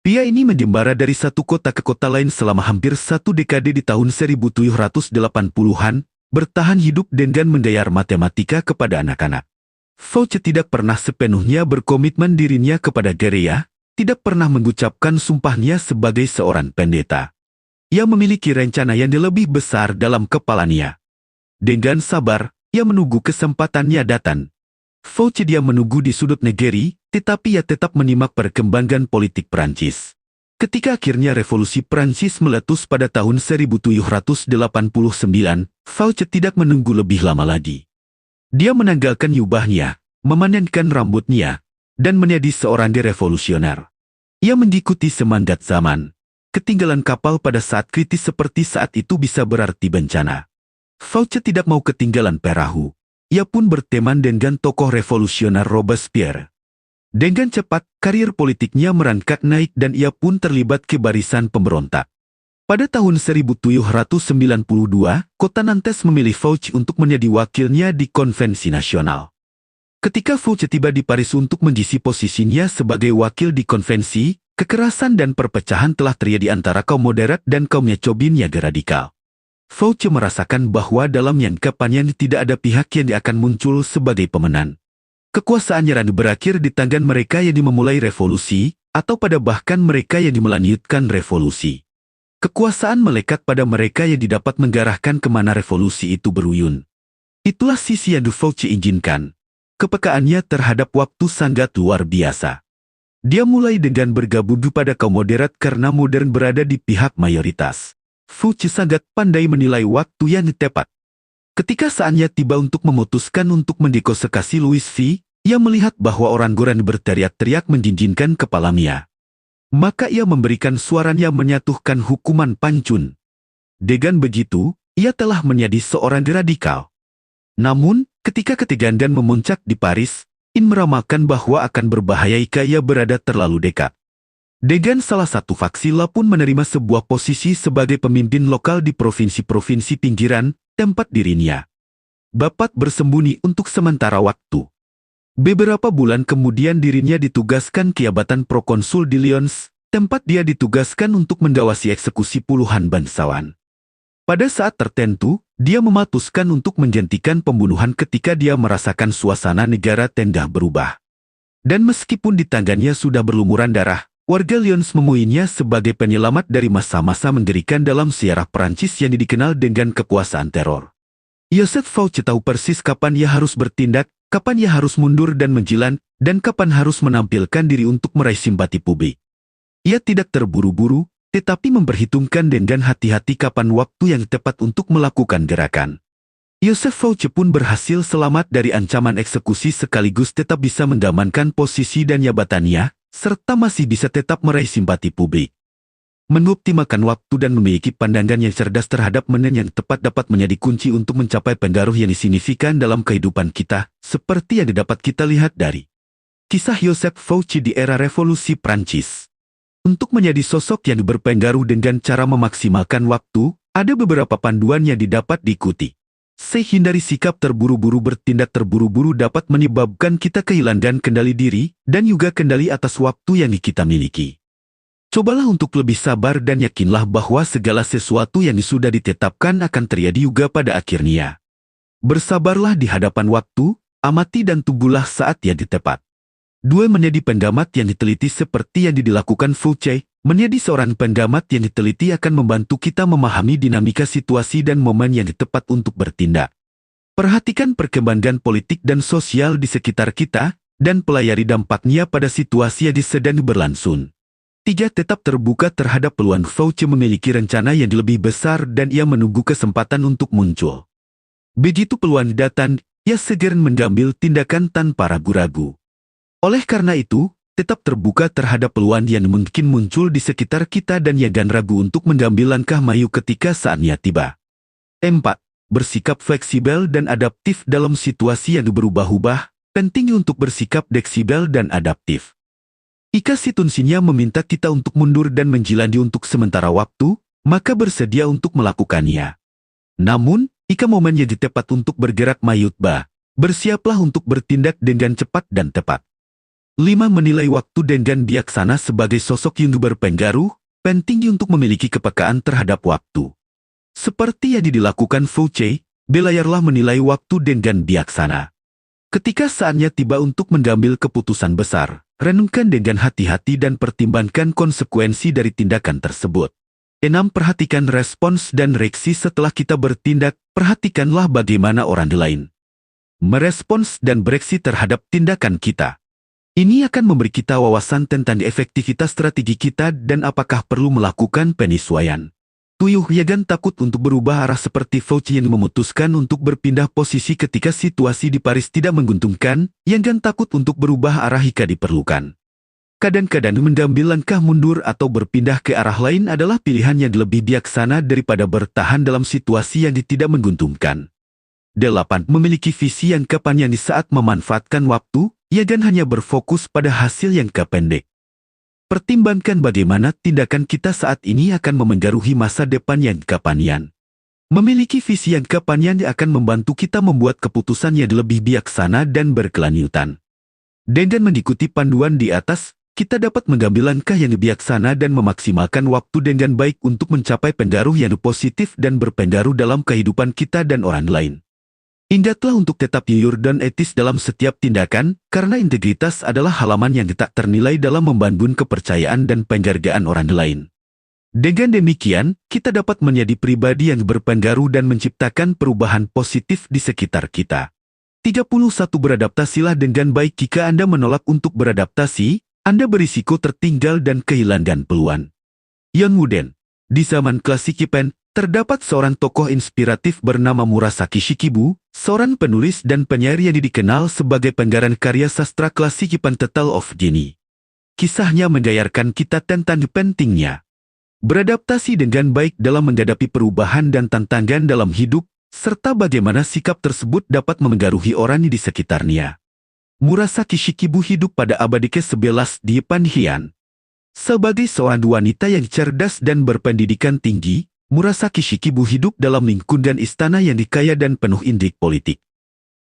Pria ini menjembara dari satu kota ke kota lain selama hampir satu dekade di tahun 1780-an, bertahan hidup dengan mengajar matematika kepada anak-anak. Fouché tidak pernah sepenuhnya berkomitmen dirinya kepada gereja, tidak pernah mengucapkan sumpahnya sebagai seorang pendeta. Ia memiliki rencana yang lebih besar dalam kepalanya. Dengan sabar, ia menunggu kesempatannya datang. Fouché dia menunggu di sudut negeri, tetapi ia tetap menyimak perkembangan politik Prancis. Ketika akhirnya revolusi Prancis meletus pada tahun 1789, Fouché tidak menunggu lebih lama lagi. Dia menanggalkan jubahnya, memanenkan rambutnya, dan menjadi seorang revolusioner. Ia mengikuti semangat zaman. Ketinggalan kapal pada saat kritis seperti saat itu bisa berarti bencana. Fouché tidak mau ketinggalan perahu. Ia pun berteman dengan tokoh revolusioner Robespierre. Dengan cepat, karir politiknya merangkak naik dan ia pun terlibat ke barisan pemberontak. Pada tahun 1792, kota Nantes memilih Fouché untuk menjadi wakilnya di konvensi nasional. Ketika Fouché tiba di Paris untuk mengisi posisinya sebagai wakil di konvensi, kekerasan dan perpecahan telah terjadi antara kaum moderat dan kaum Jacobin yang radikal. Fouché merasakan bahwa dalam jangka tidak ada pihak yang akan muncul sebagai pemenang. Kekuasaannya rendah berakhir di tangan mereka yang memulai revolusi, atau pada bahkan mereka yang melanjutkan revolusi. Kekuasaan melekat pada mereka yang dapat menggarahkan kemana revolusi itu beruyun. Itulah sisi yang Fouché inginkan. Kepekaannya terhadap waktu sangat luar biasa. Dia mulai dengan bergabung pada kaum moderat karena modern berada di pihak mayoritas. Fouché sangat pandai menilai waktu yang tepat. Ketika saatnya tiba untuk memutuskan untuk mendekonsekusi Louis V, ia melihat bahwa orang-orang berteriak-teriak menjinjingkan kepalanya. Maka ia memberikan suaranya menyatukan hukuman pancun. Dengan begitu, ia telah menjadi seorang radikal. Namun, ketika ketegangan memuncak di Paris, ia meramalkan bahwa akan berbahaya jika ia berada terlalu dekat. Dengan salah satu faksi pun menerima sebuah posisi sebagai pemimpin lokal di provinsi-provinsi pinggiran, tempat dirinya dapat bersembunyi untuk sementara waktu. Beberapa bulan kemudian dirinya ditugaskan ke jabatan prokonsul di Lyons, tempat dia ditugaskan untuk mengawasi eksekusi puluhan bangsawan. Pada saat tertentu, dia memutuskan untuk menghentikan pembunuhan ketika dia merasakan suasana negara tengah berubah. Dan meskipun di tangannya sudah berlumuran darah, Warga Lyons memujinya sebagai penyelamat dari masa-masa mengerikan dalam sejarah Perancis yang dikenal dengan kekuasaan teror. Joseph Fouché tahu persis kapan ia harus bertindak, kapan ia harus mundur dan menjilan, dan kapan harus menampilkan diri untuk meraih simpati publik. Ia tidak terburu-buru, tetapi memperhitungkan dengan hati-hati kapan waktu yang tepat untuk melakukan gerakan. Joseph Fouché pun berhasil selamat dari ancaman eksekusi sekaligus tetap bisa mengamankan posisi dan jabatannya, serta masih bisa tetap meraih simpati publik. Mengoptimalkan waktu dan memiliki pandangan yang cerdas terhadap momen yang tepat dapat menjadi kunci untuk mencapai pengaruh yang signifikan dalam kehidupan kita, seperti yang dapat kita lihat dari kisah Joseph Fouché di era revolusi Prancis. Untuk menjadi sosok yang berpengaruh dengan cara memaksimalkan waktu, ada beberapa panduan yang didapat diikuti. Hindari sikap terburu-buru. Bertindak terburu-buru dapat menyebabkan kita kehilangan kendali diri dan juga kendali atas waktu yang kita miliki. Cobalah untuk lebih sabar dan yakinlah bahwa segala sesuatu yang sudah ditetapkan akan terjadi juga pada akhirnya. Bersabarlah di hadapan waktu, amati dan tunggulah saat yang tepat. 2. Menjadi pengamat yang diteliti seperti yang dilakukan Fouché. Menjadi seorang pengamat yang diteliti akan membantu kita memahami dinamika situasi dan momen yang tepat untuk bertindak. Perhatikan perkembangan politik dan sosial di sekitar kita, dan pelajari dampaknya pada situasi yang sedang berlangsung. 3. Tetap terbuka terhadap peluang. Fouché memiliki rencana yang lebih besar dan ia menunggu kesempatan untuk muncul. Begitu peluang datang, ia segera mengambil tindakan tanpa ragu-ragu. Oleh karena itu, tetap terbuka terhadap peluang yang mungkin muncul di sekitar kita dan jangan ragu untuk mengambil langkah maju ketika saatnya tiba. 4. Bersikap fleksibel dan adaptif dalam situasi yang berubah-ubah. Penting untuk bersikap fleksibel dan adaptif. Jika situasinya meminta kita untuk mundur dan menjalani untuk sementara waktu, maka bersedia untuk melakukannya. Namun, jika momennya tepat untuk bergerak maju, bersiaplah untuk bertindak dengan cepat dan tepat. 5. Menilai waktu dengan bijaksana. Sebagai sosok yang berpengaruh, penting untuk memiliki kepekaan terhadap waktu. Seperti yang dilakukan Fouché, belajarlah menilai waktu dengan bijaksana. Ketika saatnya tiba untuk mengambil keputusan besar, renungkan dengan hati-hati dan pertimbangkan konsekuensi dari tindakan tersebut. 6. Perhatikan respons dan reaksi setelah kita bertindak. Perhatikanlah bagaimana orang lain merespons dan bereaksi terhadap tindakan kita. Ini akan memberi kita wawasan tentang efektivitas strategi kita dan apakah perlu melakukan penyesuaian. 7. Jangan takut untuk berubah arah seperti Fouché yang memutuskan untuk berpindah posisi ketika situasi di Paris tidak menguntungkan. Jangan takut untuk berubah arah jika diperlukan. Kadang-kadang mengambil langkah mundur atau berpindah ke arah lain adalah pilihan yang lebih bijaksana daripada bertahan dalam situasi yang tidak menguntungkan. 8. Memiliki visi yang kapan yang di saat memanfaatkan waktu. Jangan hanya berfokus pada hasil yang pendek. Pertimbangkan bagaimana tindakan kita saat ini akan memengaruhi masa depan yang kapan. Memiliki visi yang kapan akan membantu kita membuat keputusan yang lebih bijaksana dan berkelanjutan. Dengan mengikuti panduan di atas, kita dapat mengambil langkah yang bijaksana dan memaksimalkan waktu dengan baik untuk mencapai pengaruh yang positif dan berpengaruh dalam kehidupan kita dan orang lain. Ingatlah untuk tetap jujur dan etis dalam setiap tindakan, karena integritas adalah halaman yang tak ternilai dalam membangun kepercayaan dan penghargaan orang lain. Dengan demikian, kita dapat menjadi pribadi yang berpengaruh dan menciptakan perubahan positif di sekitar kita. 31. Beradaptasilah dengan baik. Jika Anda menolak untuk beradaptasi, Anda berisiko tertinggal dan kehilangan peluang. John Wooden. Di zaman klasik Jepang, terdapat seorang tokoh inspiratif bernama Murasaki Shikibu, seorang penulis dan penyair yang dikenal sebagai penggarap karya sastra klasik Jepang Tale of Genie. Kisahnya mengajarkan kita tentang pentingnya beradaptasi dengan baik dalam menghadapi perubahan dan tantangan dalam hidup, serta bagaimana sikap tersebut dapat memengaruhi orang di sekitarnya. Murasaki Shikibu hidup pada abad ke-11 di Jepang Heian. Sebagai seorang wanita yang cerdas dan berpendidikan tinggi, Murasaki Shikibu hidup dalam lingkungan istana yang dikaya dan penuh intrik politik.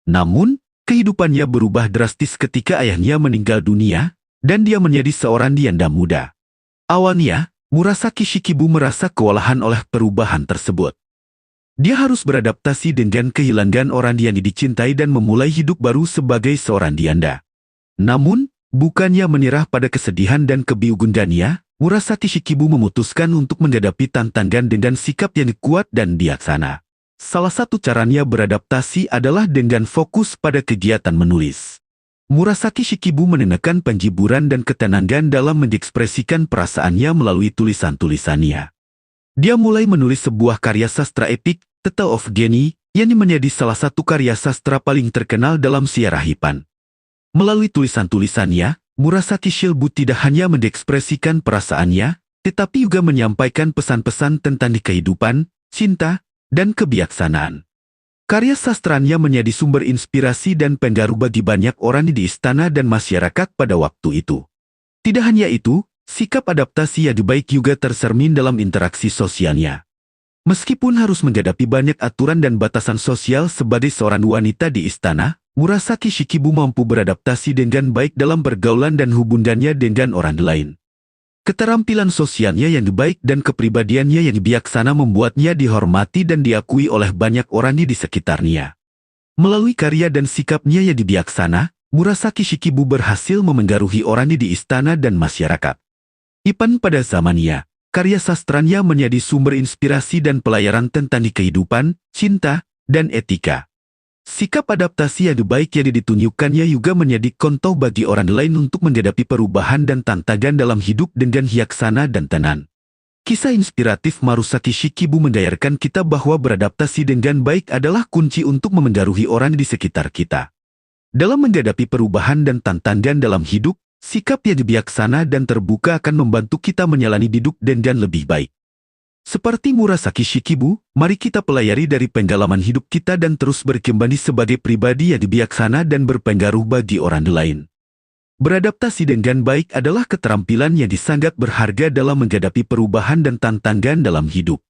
Namun, kehidupannya berubah drastis ketika ayahnya meninggal dunia, dan dia menjadi seorang janda muda. Awalnya, Murasaki Shikibu merasa kewalahan oleh perubahan tersebut. Dia harus beradaptasi dengan kehilangan orang yang dicintai dan memulai hidup baru sebagai seorang janda. Namun, Bukannya menyerah pada kesedihan dan kebiugundannya, Murasaki Shikibu memutuskan untuk menghadapi tantangan dengan sikap yang kuat dan bijaksana. Salah satu caranya beradaptasi adalah dengan fokus pada kegiatan menulis. Murasaki Shikibu menanamkan penjiburan dan ketenangan dalam mengekspresikan perasaannya melalui tulisan-tulisannya. Dia mulai menulis sebuah karya sastra epik, The Tale of Genii, yang menjadi salah satu karya sastra paling terkenal dalam sejarah Jepang. Melalui tulisan-tulisannya, Murasaki Shikibu tidak hanya mengekspresikan perasaannya, tetapi juga menyampaikan pesan-pesan tentang kehidupan, cinta, dan kebijaksanaan. Karya sastranya menjadi sumber inspirasi dan pengaruh bagi banyak orang di istana dan masyarakat pada waktu itu. Tidak hanya itu, sikap adaptasi yang baik juga tercermin dalam interaksi sosialnya. Meskipun harus menghadapi banyak aturan dan batasan sosial sebagai seorang wanita di istana, Murasaki Shikibu mampu beradaptasi dengan baik dalam pergaulan dan hubungannya dengan orang lain. Keterampilan sosialnya yang baik dan kepribadiannya yang bijaksana membuatnya dihormati dan diakui oleh banyak orang di sekitarnya. Melalui karya dan sikapnya yang bijaksana, Murasaki Shikibu berhasil memengaruhi orang di istana dan masyarakat. Jepang pada zamannya, karya sastranya menjadi sumber inspirasi dan pelajaran tentang kehidupan, cinta, dan etika. Sikap adaptasi yang baik yang ditunjukkannya juga menjadi contoh bagi orang lain untuk menghadapi perubahan dan tantangan dalam hidup dengan bijaksana dan tenang. Kisah inspiratif Murasaki Shikibu mengajarkan kita bahwa beradaptasi dengan baik adalah kunci untuk memengaruhi orang di sekitar kita. Dalam menghadapi perubahan dan tantangan dalam hidup, sikap yang bijaksana dan terbuka akan membantu kita menjalani hidup dengan lebih baik. Seperti Murasaki Shikibu, mari kita pelajari dari pengalaman hidup kita dan terus berkembang sebagai pribadi yang bijaksana dan berpengaruh bagi orang lain. Beradaptasi dengan baik adalah keterampilan yang sangat berharga dalam menghadapi perubahan dan tantangan dalam hidup.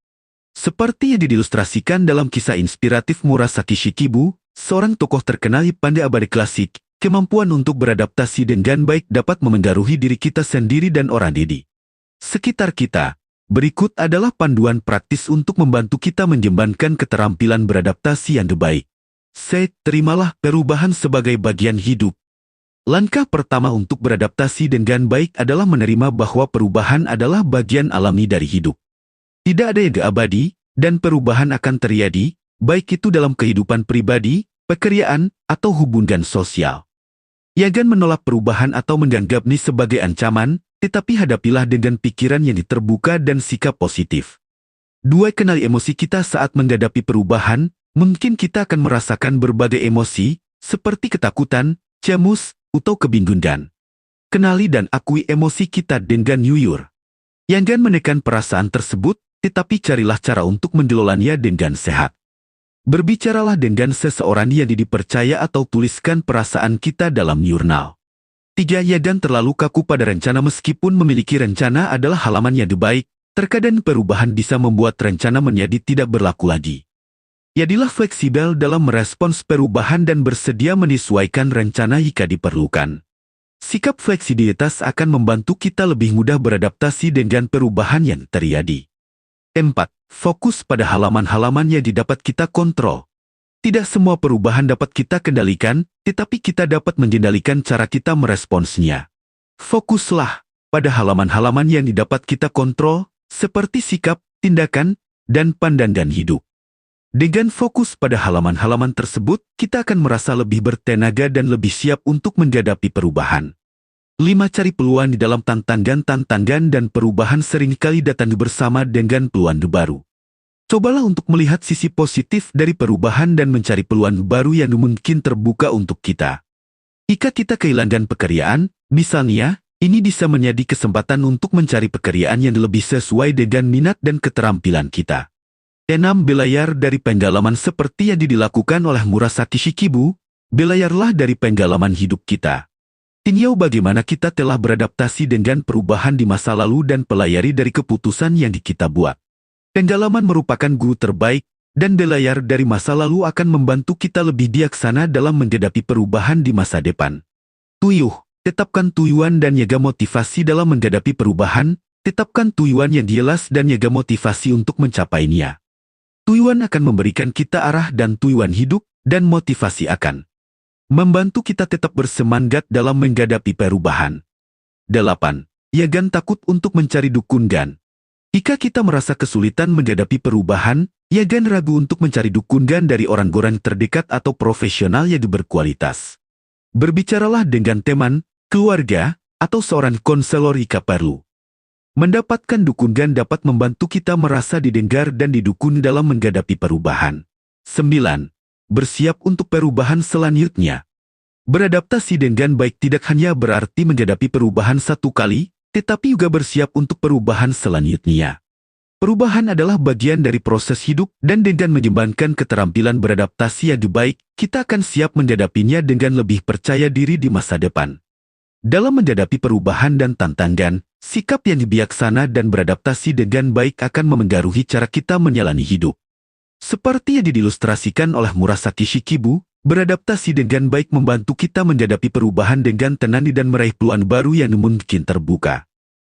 Seperti yang diilustrasikan dalam kisah inspiratif Murasaki Shikibu, seorang tokoh terkenal pada abad klasik, kemampuan untuk beradaptasi dengan baik dapat memengaruhi diri kita sendiri dan orang di sekitar kita. Berikut adalah panduan praktis untuk membantu kita mengembangkan keterampilan beradaptasi yang baik. Terimalah perubahan sebagai bagian hidup. Langkah pertama untuk beradaptasi dengan baik adalah menerima bahwa perubahan adalah bagian alami dari hidup. Tidak ada yang abadi, dan perubahan akan terjadi, baik itu dalam kehidupan pribadi, pekerjaan, atau hubungan sosial. Jangan menolak perubahan atau menganggapnya sebagai ancaman, tetapi hadapilah dengan pikiran yang terbuka dan sikap positif. Kenali emosi kita saat menghadapi perubahan. Mungkin kita akan merasakan berbagai emosi, seperti ketakutan, cemas, atau kebingungan. Kenali dan akui emosi kita dengan jujur. Jangan menekan perasaan tersebut, tetapi carilah cara untuk mengelolanya dengan sehat. Berbicaralah dengan seseorang yang dipercaya atau tuliskan perasaan kita dalam jurnal. Jangan terlalu kaku pada rencana. Meskipun memiliki rencana adalah halaman yang baik, terkadang perubahan bisa membuat rencana menjadi tidak berlaku lagi. Jadilah fleksibel dalam merespons perubahan dan bersedia menyesuaikan rencana jika diperlukan. Sikap fleksibilitas akan membantu kita lebih mudah beradaptasi dengan perubahan yang terjadi. 4. Fokus pada halaman-halaman yang dapat kita kontrol. Tidak semua perubahan dapat kita kendalikan, tetapi kita dapat mengendalikan cara kita meresponsnya. Fokuslah pada halaman-halaman yang dapat kita kontrol, seperti sikap, tindakan, dan pandangan hidup. Dengan fokus pada halaman-halaman tersebut, kita akan merasa lebih bertenaga dan lebih siap untuk menghadapi perubahan. 5. Cari peluang di dalam tantangan dan perubahan seringkali datang bersama dengan peluang baru. Cobalah untuk melihat sisi positif dari perubahan dan mencari peluang baru yang mungkin terbuka untuk kita. Jika kita kehilangan pekerjaan, misalnya, ini bisa menjadi kesempatan untuk mencari pekerjaan yang lebih sesuai dengan minat dan keterampilan kita. 6. Belajar dari pengalaman seperti yang dilakukan oleh Murasaki Shikibu. Belajarlah dari pengalaman hidup kita. Tinjau bagaimana kita telah beradaptasi dengan perubahan di masa lalu dan pelajari dari keputusan yang kita buat. Pengalaman merupakan guru terbaik, dan belajar dari masa lalu akan membantu kita lebih bijaksana dalam menghadapi perubahan di masa depan. 7. Tetapkan tujuan dan jaga motivasi dalam menghadapi perubahan. Tetapkan tujuan yang jelas dan jaga motivasi untuk mencapainya. Tujuan akan memberikan kita arah dan tujuan hidup, dan motivasi akan membantu kita tetap bersemangat dalam menghadapi perubahan. 8. Yagan takut untuk mencari dukungan. Jika kita merasa kesulitan menghadapi perubahan, Yagan ragu untuk mencari dukungan dari orang-orang terdekat atau profesional yang berkualitas. Berbicaralah dengan teman, keluarga, atau seorang konselor jika perlu. Mendapatkan dukungan dapat membantu kita merasa didengar dan didukung dalam menghadapi perubahan. 9. Bersiap untuk perubahan selanjutnya. Beradaptasi dengan baik tidak hanya berarti menghadapi perubahan satu kali, tetapi juga bersiap untuk perubahan selanjutnya. Perubahan adalah bagian dari proses hidup dan dengan mengembangkan keterampilan beradaptasi yang baik, kita akan siap menghadapinya dengan lebih percaya diri di masa depan. Dalam menghadapi perubahan dan tantangan, sikap yang bijaksana dan beradaptasi dengan baik akan memengaruhi cara kita menjalani hidup. Seperti yang diilustrasikan oleh Murasaki Shikibu, beradaptasi dengan baik membantu kita menghadapi perubahan dengan tenang dan meraih peluang baru yang mungkin terbuka.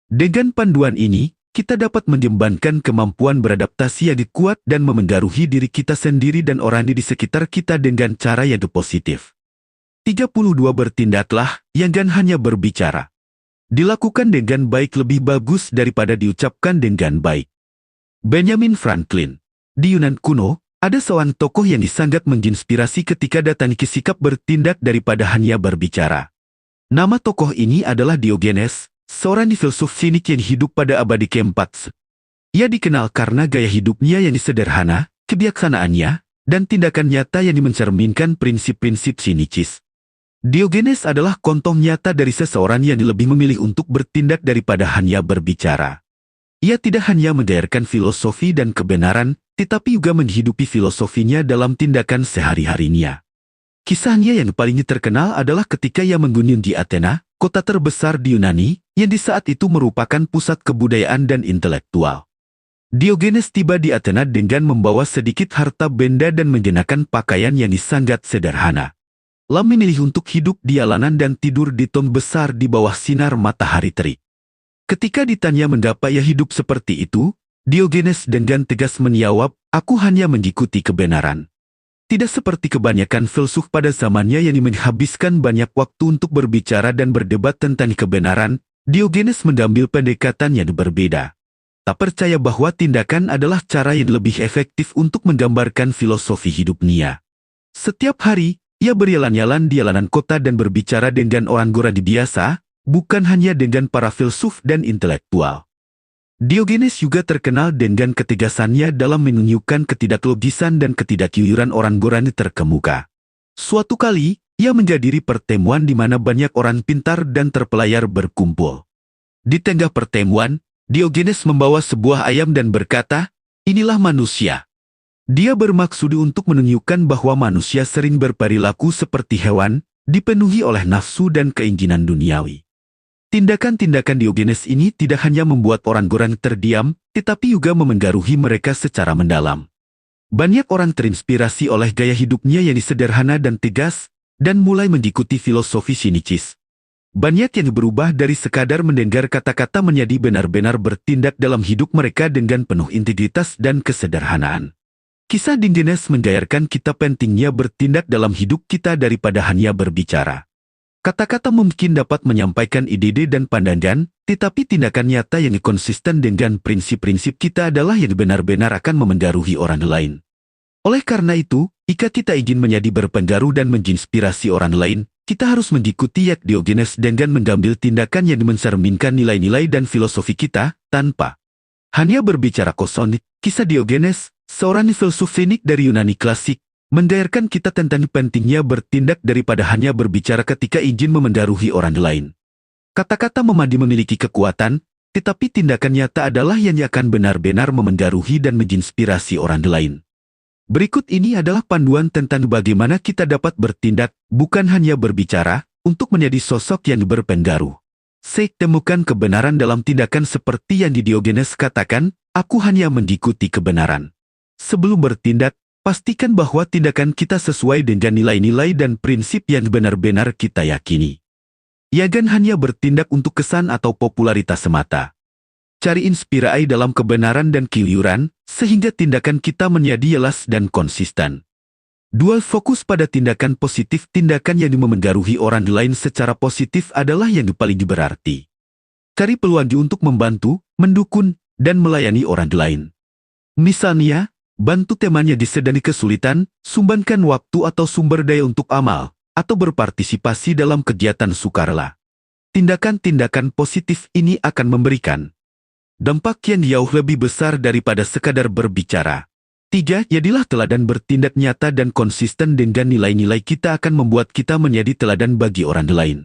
Dengan panduan ini, kita dapat mengembangkan kemampuan beradaptasi yang kuat dan memengaruhi diri kita sendiri dan orang di sekitar kita dengan cara yang positif. 32. Bertindaklah, jangan hanya berbicara. Dilakukan dengan baik lebih bagus daripada diucapkan dengan baik. Benjamin Franklin. Di Yunan kuno, ada seorang tokoh yang sangat menginspirasi ketika datang ke sikap bertindak daripada hanya berbicara. Nama tokoh ini adalah Diogenes, seorang filsuf sinik yang hidup pada abad ke-4. Ia dikenal karena gaya hidupnya yang sederhana, kebijaksanaannya, dan tindakan nyata yang mencerminkan prinsip-prinsip sinicis. Diogenes adalah contoh nyata dari seseorang yang lebih memilih untuk bertindak daripada hanya berbicara. Ia tidak hanya mengajarkan filosofi dan kebenaran, tetapi juga menghidupi filosofinya dalam tindakan sehari-harinya. Kisahnya yang paling terkenal adalah ketika ia mengunjungi Athena, kota terbesar di Yunani, yang di saat itu merupakan pusat kebudayaan dan intelektual. Diogenes tiba di Athena dengan membawa sedikit harta benda dan mengenakan pakaian yang sangat sederhana. Ia memilih untuk hidup di jalanan dan tidur di ton besar di bawah sinar matahari terik. Ketika ditanya mengapa ia hidup seperti itu, Diogenes dengan tegas menjawab, "Aku hanya mengikuti kebenaran." Tidak seperti kebanyakan filsuf pada zamannya yang menghabiskan banyak waktu untuk berbicara dan berdebat tentang kebenaran, Diogenes mengambil pendekatan yang berbeda. Tak percaya bahwa tindakan adalah cara yang lebih efektif untuk menggambarkan filosofi hidupnya. Setiap hari, ia berjalan-jalan di jalanan kota dan berbicara dengan orang-orang biasa, bukan hanya dengan para filsuf dan intelektual. Diogenes juga terkenal dengan ketegasannya dalam menunjukkan ketidaklogisan dan ketidakjujuran orang-orang terkemuka. Suatu kali, ia menghadiri pertemuan di mana banyak orang pintar dan terpelayar berkumpul. Di tengah pertemuan, Diogenes membawa sebuah ayam dan berkata, "Inilah manusia." Dia bermaksud untuk menunjukkan bahwa manusia sering berperilaku seperti hewan, dipenuhi oleh nafsu dan keinginan duniawi. Tindakan-tindakan Diogenes ini tidak hanya membuat orang-orang terdiam, tetapi juga memengaruhi mereka secara mendalam. Banyak orang terinspirasi oleh gaya hidupnya yang sederhana dan tegas, dan mulai mengikuti filosofi sinicis. Banyak yang berubah dari sekadar mendengar kata-kata menjadi benar-benar bertindak dalam hidup mereka dengan penuh integritas dan kesederhanaan. Kisah Diogenes mengajarkan kita pentingnya bertindak dalam hidup kita daripada hanya berbicara. Kata-kata mungkin dapat menyampaikan ide-ide dan pandangan, tetapi tindakan nyata yang konsisten dengan prinsip-prinsip kita adalah yang benar-benar akan memengaruhi orang lain. Oleh karena itu, jika kita ingin menjadi berpengaruh dan menginspirasi orang lain, kita harus mengikuti Diogenes dengan mengambil tindakan yang mencerminkan nilai-nilai dan filosofi kita, tanpa hanya berbicara kosong. Kisah Diogenes, seorang filsuf sinik dari Yunani klasik, mengajarkan kita tentang pentingnya bertindak daripada hanya berbicara ketika ingin memengaruhi orang lain. Kata-kata memiliki kekuatan, tetapi tindakan nyata adalah yang akan benar-benar memengaruhi dan menginspirasi orang lain. Berikut ini adalah panduan tentang bagaimana kita dapat bertindak, bukan hanya berbicara, untuk menjadi sosok yang berpengaruh. Temukan kebenaran dalam tindakan seperti yang Diogenes katakan, "Aku hanya mengikuti kebenaran." Sebelum bertindak, pastikan bahwa tindakan kita sesuai dengan nilai-nilai dan prinsip yang benar-benar kita yakini. Jangan hanya bertindak untuk kesan atau popularitas semata. Cari inspirasi dalam kebenaran dan kejujuran, sehingga tindakan kita menjadi jelas dan konsisten. 2. Fokus pada tindakan positif. Tindakan yang memengaruhi orang lain secara positif adalah yang paling berarti. Cari peluang untuk membantu, mendukung, dan melayani orang lain. Misalnya, bantu temannya disedani kesulitan, sumbangkan waktu atau sumber daya untuk amal, atau berpartisipasi dalam kegiatan sukarela. Tindakan-tindakan positif ini akan memberikan dampak yang jauh lebih besar daripada sekadar berbicara. 3. Jadilah teladan. Bertindak nyata dan konsisten dengan nilai-nilai kita akan membuat kita menjadi teladan bagi orang lain.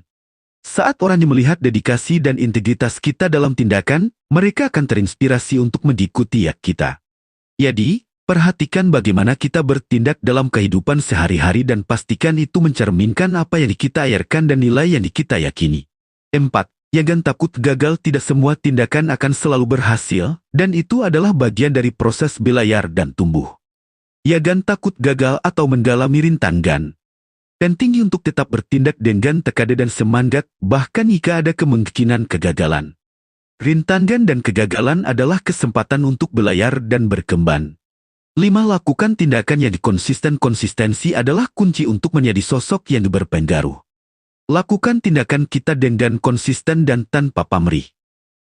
Saat orang melihat dedikasi dan integritas kita dalam tindakan, mereka akan terinspirasi untuk mengikuti kita. Jadi, perhatikan bagaimana kita bertindak dalam kehidupan sehari-hari dan pastikan itu mencerminkan apa yang kita ajarkan dan nilai yang kita yakini. 4. Jangan takut gagal. Tidak semua tindakan akan selalu berhasil, dan itu adalah bagian dari proses belajar dan tumbuh. Jangan takut gagal atau mengalami rintangan. Penting untuk tetap bertindak dengan tekad dan semangat, bahkan jika ada kemungkinan kegagalan. Rintangan dan kegagalan adalah kesempatan untuk belajar dan berkembang. 5. Lakukan tindakan yang konsisten. Konsistensi adalah kunci untuk menjadi sosok yang berpengaruh. Lakukan tindakan kita dengan konsisten dan tanpa pamrih.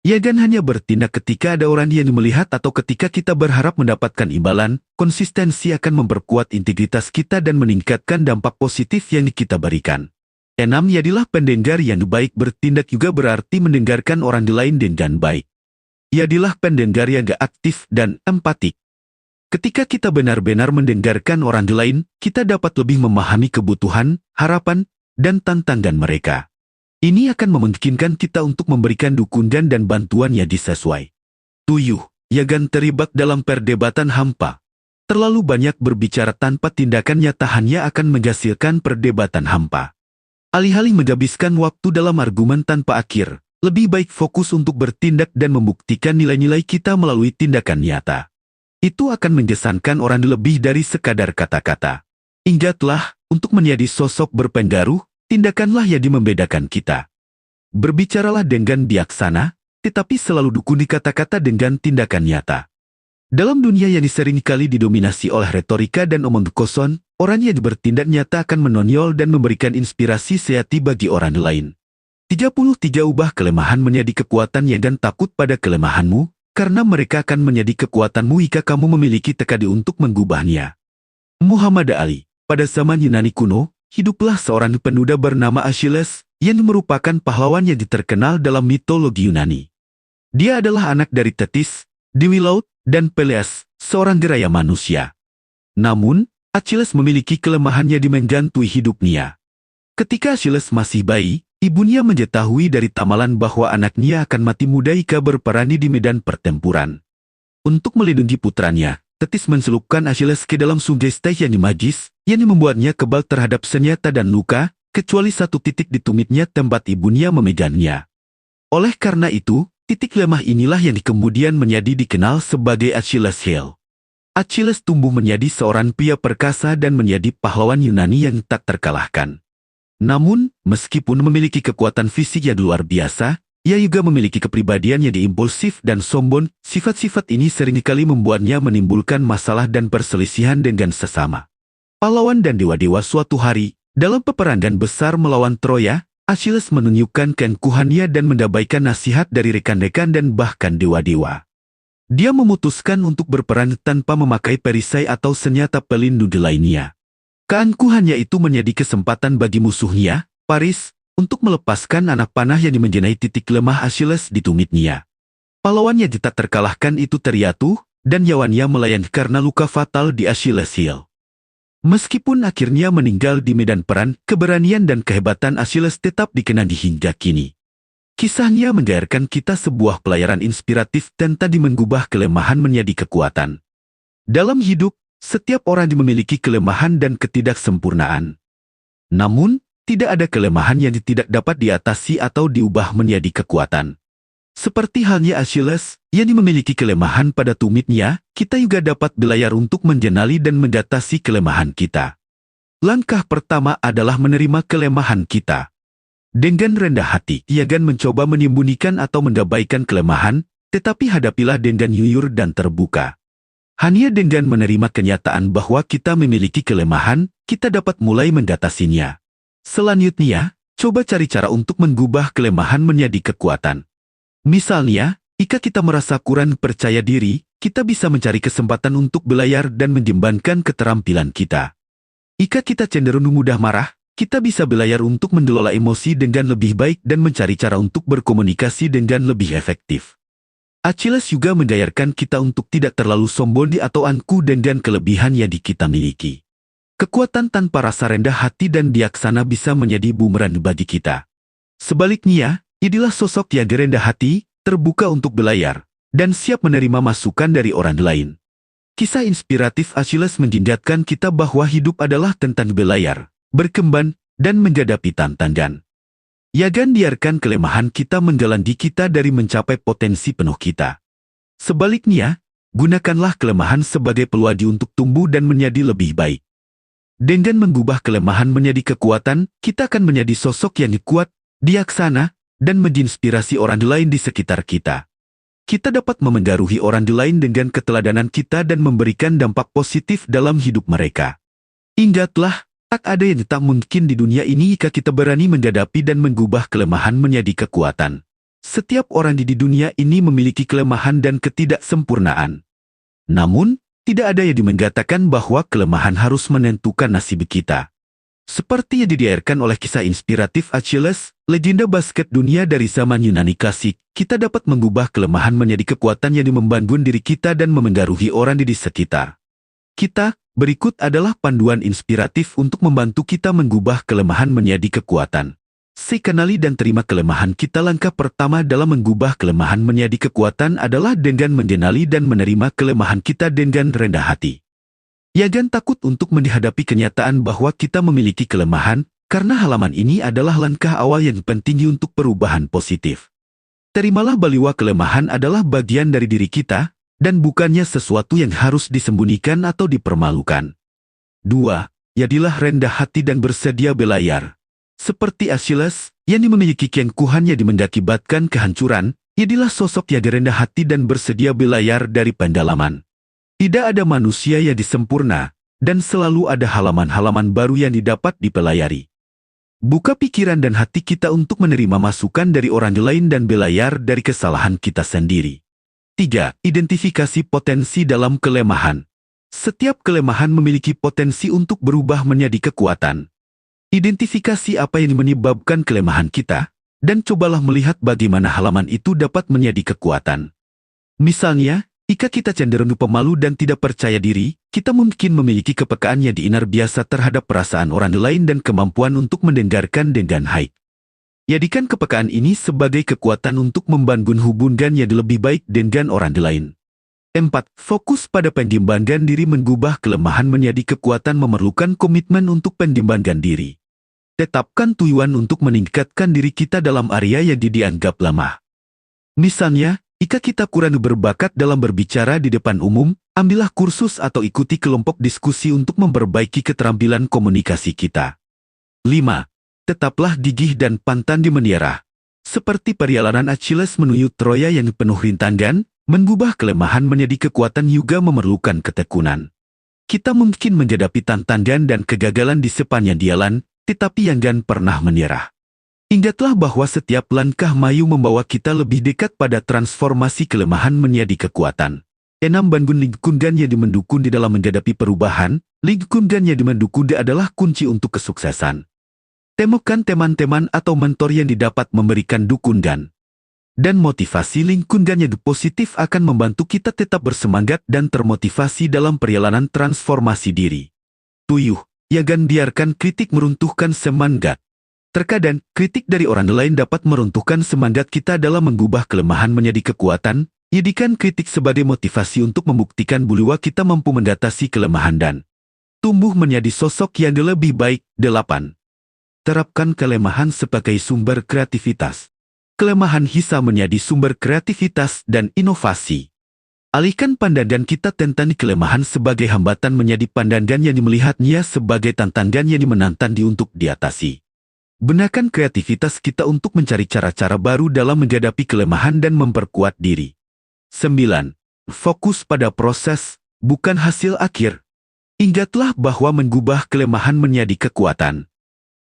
Jangan hanya bertindak ketika ada orang yang melihat atau ketika kita berharap mendapatkan imbalan. Konsistensi akan memperkuat integritas kita dan meningkatkan dampak positif yang kita berikan. 6. Jadilah pendengar yang baik. Bertindak juga berarti mendengarkan orang lain dengan baik. Jadilah pendengar yang aktif dan empatik. Ketika kita benar-benar mendengarkan orang lain, kita dapat lebih memahami kebutuhan, harapan, dan tantangan mereka. Ini akan memungkinkan kita untuk memberikan dukungan dan bantuan yang sesuai. 7. Jangan terlibat dalam perdebatan hampa. Terlalu banyak berbicara tanpa tindakan nyata hanya akan menghasilkan perdebatan hampa. Alih-alih menghabiskan waktu dalam argumen tanpa akhir, lebih baik fokus untuk bertindak dan membuktikan nilai-nilai kita melalui tindakan nyata. Itu akan mengesankan orang lebih dari sekadar kata-kata. Ingatlah, untuk menjadi sosok berpengaruh, tindakanlah yang membedakan kita. Berbicaralah dengan bijaksana, tetapi selalu dukuni kata-kata dengan tindakan nyata. Dalam dunia yang seringkali didominasi oleh retorika dan omong kosong, orang yang bertindak nyata akan menonjol dan memberikan inspirasi sejati bagi orang lain. 33. Ubah kelemahan menjadi kekuatan dan takut pada kelemahanmu, karena mereka akan menjadi kekuatanmu jika kamu memiliki tekad untuk mengubahnya. Muhammad Ali. Pada zaman Yunani kuno, hiduplah seorang pemuda bernama Achilles, yang merupakan pahlawan yang terkenal dalam mitologi Yunani. Dia adalah anak dari Thetis, dewi laut, dan Peleus, seorang geraya manusia. Namun, Achilles memiliki kelemahannya di menggantui hidupnya. Ketika Achilles masih bayi, ibunya mengetahui dari tamalan bahwa anaknya akan mati muda jika berperang di medan pertempuran. Untuk melindungi putranya, Thetis mencelupkan Achilles ke dalam sungai Styx yang magis, yang membuatnya kebal terhadap senjata dan luka, kecuali satu titik di tumitnya tempat ibunya memegangnya. Oleh karena itu, titik lemah inilah yang kemudian menjadi dikenal sebagai Achilles heel. Achilles tumbuh menjadi seorang pria perkasa dan menjadi pahlawan Yunani yang tak terkalahkan. Namun, meskipun memiliki kekuatan fisik yang luar biasa, ia juga memiliki kepribadian yang impulsif dan sombong. Sifat-sifat ini seringkali membuatnya menimbulkan masalah dan perselisihan dengan sesama pahlawan dan dewa-dewa. Suatu hari, dalam peperangan besar melawan Troya, Achilles menunjukkan keangkuhannya dan mendapatkan nasihat dari rekan-rekan dan bahkan dewa-dewa. Dia memutuskan untuk berperang tanpa memakai perisai atau senjata pelindung lainnya. Keangkuhannya itu menjadi kesempatan bagi musuhnya, Paris, untuk melepaskan anak panah yang mengenai titik lemah Achilles di tumitnya. Pahlawan yang tak terkalahkan itu terjatuh, dan nyawanya melayang karena luka fatal di Achilles heel. Meskipun akhirnya meninggal di medan perang, keberanian dan kehebatan Achilles tetap dikenang hingga kini. Kisahnya mengajarkan kita sebuah pelajaran inspiratif tentang mengubah kelemahan menjadi kekuatan. Dalam hidup, setiap orang memiliki kelemahan dan ketidaksempurnaan. Namun, tidak ada kelemahan yang tidak dapat diatasi atau diubah menjadi kekuatan. Seperti halnya Achilles, yang memiliki kelemahan pada tumitnya, kita juga dapat belajar untuk mengenali dan mengatasi kelemahan kita. Langkah pertama adalah menerima kelemahan kita. Dengan rendah hati, jangan mencoba menyembunyikan atau mendabaikan kelemahan, tetapi hadapilah dengan jujur dan terbuka. Hanya dengan menerima kenyataan bahwa kita memiliki kelemahan, kita dapat mulai mengatasinya. Selanjutnya, coba cari cara untuk mengubah kelemahan menjadi kekuatan. Misalnya, jika kita merasa kurang percaya diri, kita bisa mencari kesempatan untuk belajar dan mengembangkan keterampilan kita. Jika kita cenderung mudah marah, kita bisa belajar untuk mengelola emosi dengan lebih baik dan mencari cara untuk berkomunikasi dengan lebih efektif. Achilles juga mengajarkan kita untuk tidak terlalu sombong atau angkuh dengan kelebihan yang kita miliki. Kekuatan tanpa rasa rendah hati dan bijaksana bisa menjadi bumerang bagi kita. Sebaliknya, jadilah sosok yang rendah hati, terbuka untuk belajar, dan siap menerima masukan dari orang lain. Kisah inspiratif Achilles mengingatkan kita bahwa hidup adalah tentang belajar, berkembang, dan menghadapi tantangan. Jangan biarkan kelemahan kita menghalangi kita dari mencapai potensi penuh kita. Sebaliknya, gunakanlah kelemahan sebagai peluang untuk tumbuh dan menjadi lebih baik. Dengan mengubah kelemahan menjadi kekuatan, kita akan menjadi sosok yang kuat, bijaksana, dan menginspirasi orang lain di sekitar kita. Kita dapat memengaruhi orang lain dengan keteladanan kita dan memberikan dampak positif dalam hidup mereka. Ingatlah, tak ada yang tak mungkin di dunia ini jika kita berani menghadapi dan mengubah kelemahan menjadi kekuatan. Setiap orang di dunia ini memiliki kelemahan dan ketidaksempurnaan. Namun, tidak ada yang mengatakan bahwa kelemahan harus menentukan nasib kita. Seperti yang diajarkan oleh kisah inspiratif Achilles, legenda basket dunia dari zaman Yunani klasik, kita dapat mengubah kelemahan menjadi kekuatan yang membangun diri kita dan memengaruhi orang di sekitar kita. Berikut adalah panduan inspiratif untuk membantu kita mengubah kelemahan menjadi kekuatan. Kenali dan terima kelemahan kita. Langkah pertama dalam mengubah kelemahan menjadi kekuatan adalah dengan mengenali dan menerima kelemahan kita dengan rendah hati. Jangan takut untuk menghadapi kenyataan bahwa kita memiliki kelemahan, karena halaman ini adalah langkah awal yang penting untuk perubahan positif. Terimalah bahwa kelemahan adalah bagian dari diri kita, dan bukannya sesuatu yang harus disembunyikan atau dipermalukan. 2. Jadilah rendah hati dan bersedia belajar. Seperti Achilles, yang memiliki keangkuhan yang mengakibatkan kehancuran, jadilah sosok yang rendah hati dan bersedia belajar dari pendalaman. Tidak ada manusia yang sempurna, dan selalu ada halaman-halaman baru yang didapat dipelajari. Buka pikiran dan hati kita untuk menerima masukan dari orang lain dan belajar dari kesalahan kita sendiri. 3. Identifikasi potensi dalam kelemahan. Setiap kelemahan memiliki potensi untuk berubah menjadi kekuatan. Identifikasi apa yang menyebabkan kelemahan kita, dan cobalah melihat bagaimana halaman itu dapat menjadi kekuatan. Misalnya, jika kita cenderung pemalu dan tidak percaya diri, kita mungkin memiliki kepekaan yang luar biasa terhadap perasaan orang lain dan kemampuan untuk mendengarkan dengan baik. Jadikan kepekaan ini sebagai kekuatan untuk membangun hubungan yang lebih baik dengan orang lain. 4. Fokus pada pengembangan diri. Mengubah kelemahan menjadi kekuatan memerlukan komitmen untuk pengembangan diri. Tetapkan tujuan untuk meningkatkan diri kita dalam area yang dianggap lemah. Misalnya, jika kita kurang berbakat dalam berbicara di depan umum, ambillah kursus atau ikuti kelompok diskusi untuk memperbaiki keterampilan komunikasi kita. 5. Tetaplah gigih dan pantang di menyerah. Seperti perjalanan Achilles menuju Troya yang penuh rintangan, mengubah kelemahan menjadi kekuatan juga memerlukan ketekunan. Kita mungkin menghadapi tantangan dan kegagalan di sepanjang jalan, tetapi jangan pernah menyerah. Ingatlah bahwa setiap langkah maju membawa kita lebih dekat pada transformasi kelemahan menjadi kekuatan. 6. Bangun lingkungan yang mendukung di dalam menghadapi perubahan. Lingkungan yang mendukung adalah kunci untuk kesuksesan. Temukan teman-teman atau mentor yang didapat memberikan dukungan dan motivasi. Lingkungan yang positif akan membantu kita tetap bersemangat dan termotivasi dalam perjalanan transformasi diri. 7. Jangan biarkan kritik meruntuhkan semangat. Terkadang, kritik dari orang lain dapat meruntuhkan semangat kita dalam mengubah kelemahan menjadi kekuatan. Jadikan kritik sebagai motivasi untuk membuktikan bahwa kita mampu mengatasi kelemahan dan tumbuh menjadi sosok yang lebih baik. 8. Terapkan kelemahan sebagai sumber kreativitas. Kelemahan bisa menjadi sumber kreativitas dan inovasi. Alihkan pandangan kita tentang kelemahan sebagai hambatan menjadi pandangan yang melihatnya sebagai tantangan yang menantang untuk diatasi. Gunakan kreativitas kita untuk mencari cara-cara baru dalam menghadapi kelemahan dan memperkuat diri. 9. Fokus pada proses, bukan hasil akhir. Ingatlah bahwa mengubah kelemahan menjadi kekuatan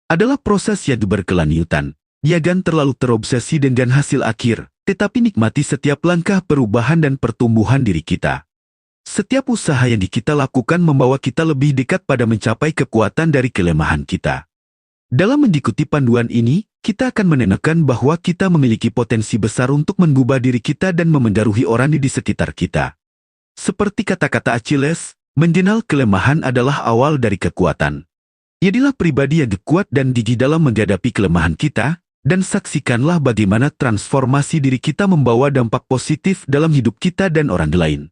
adalah proses yang berkelanjutan. Jangan terlalu terobsesi dengan hasil akhir, tetapi nikmati setiap langkah perubahan dan pertumbuhan diri kita. Setiap usaha yang kita lakukan membawa kita lebih dekat pada mencapai kekuatan dari kelemahan kita. Dalam mengikuti panduan ini, kita akan menemukan bahwa kita memiliki potensi besar untuk mengubah diri kita dan memengaruhi orang di sekitar kita. Seperti kata-kata Achilles, mengenal kelemahan adalah awal dari kekuatan. Jadilah pribadi yang kuat dan gigih dalam menghadapi kelemahan kita, dan saksikanlah bagaimana transformasi diri kita membawa dampak positif dalam hidup kita dan orang lain.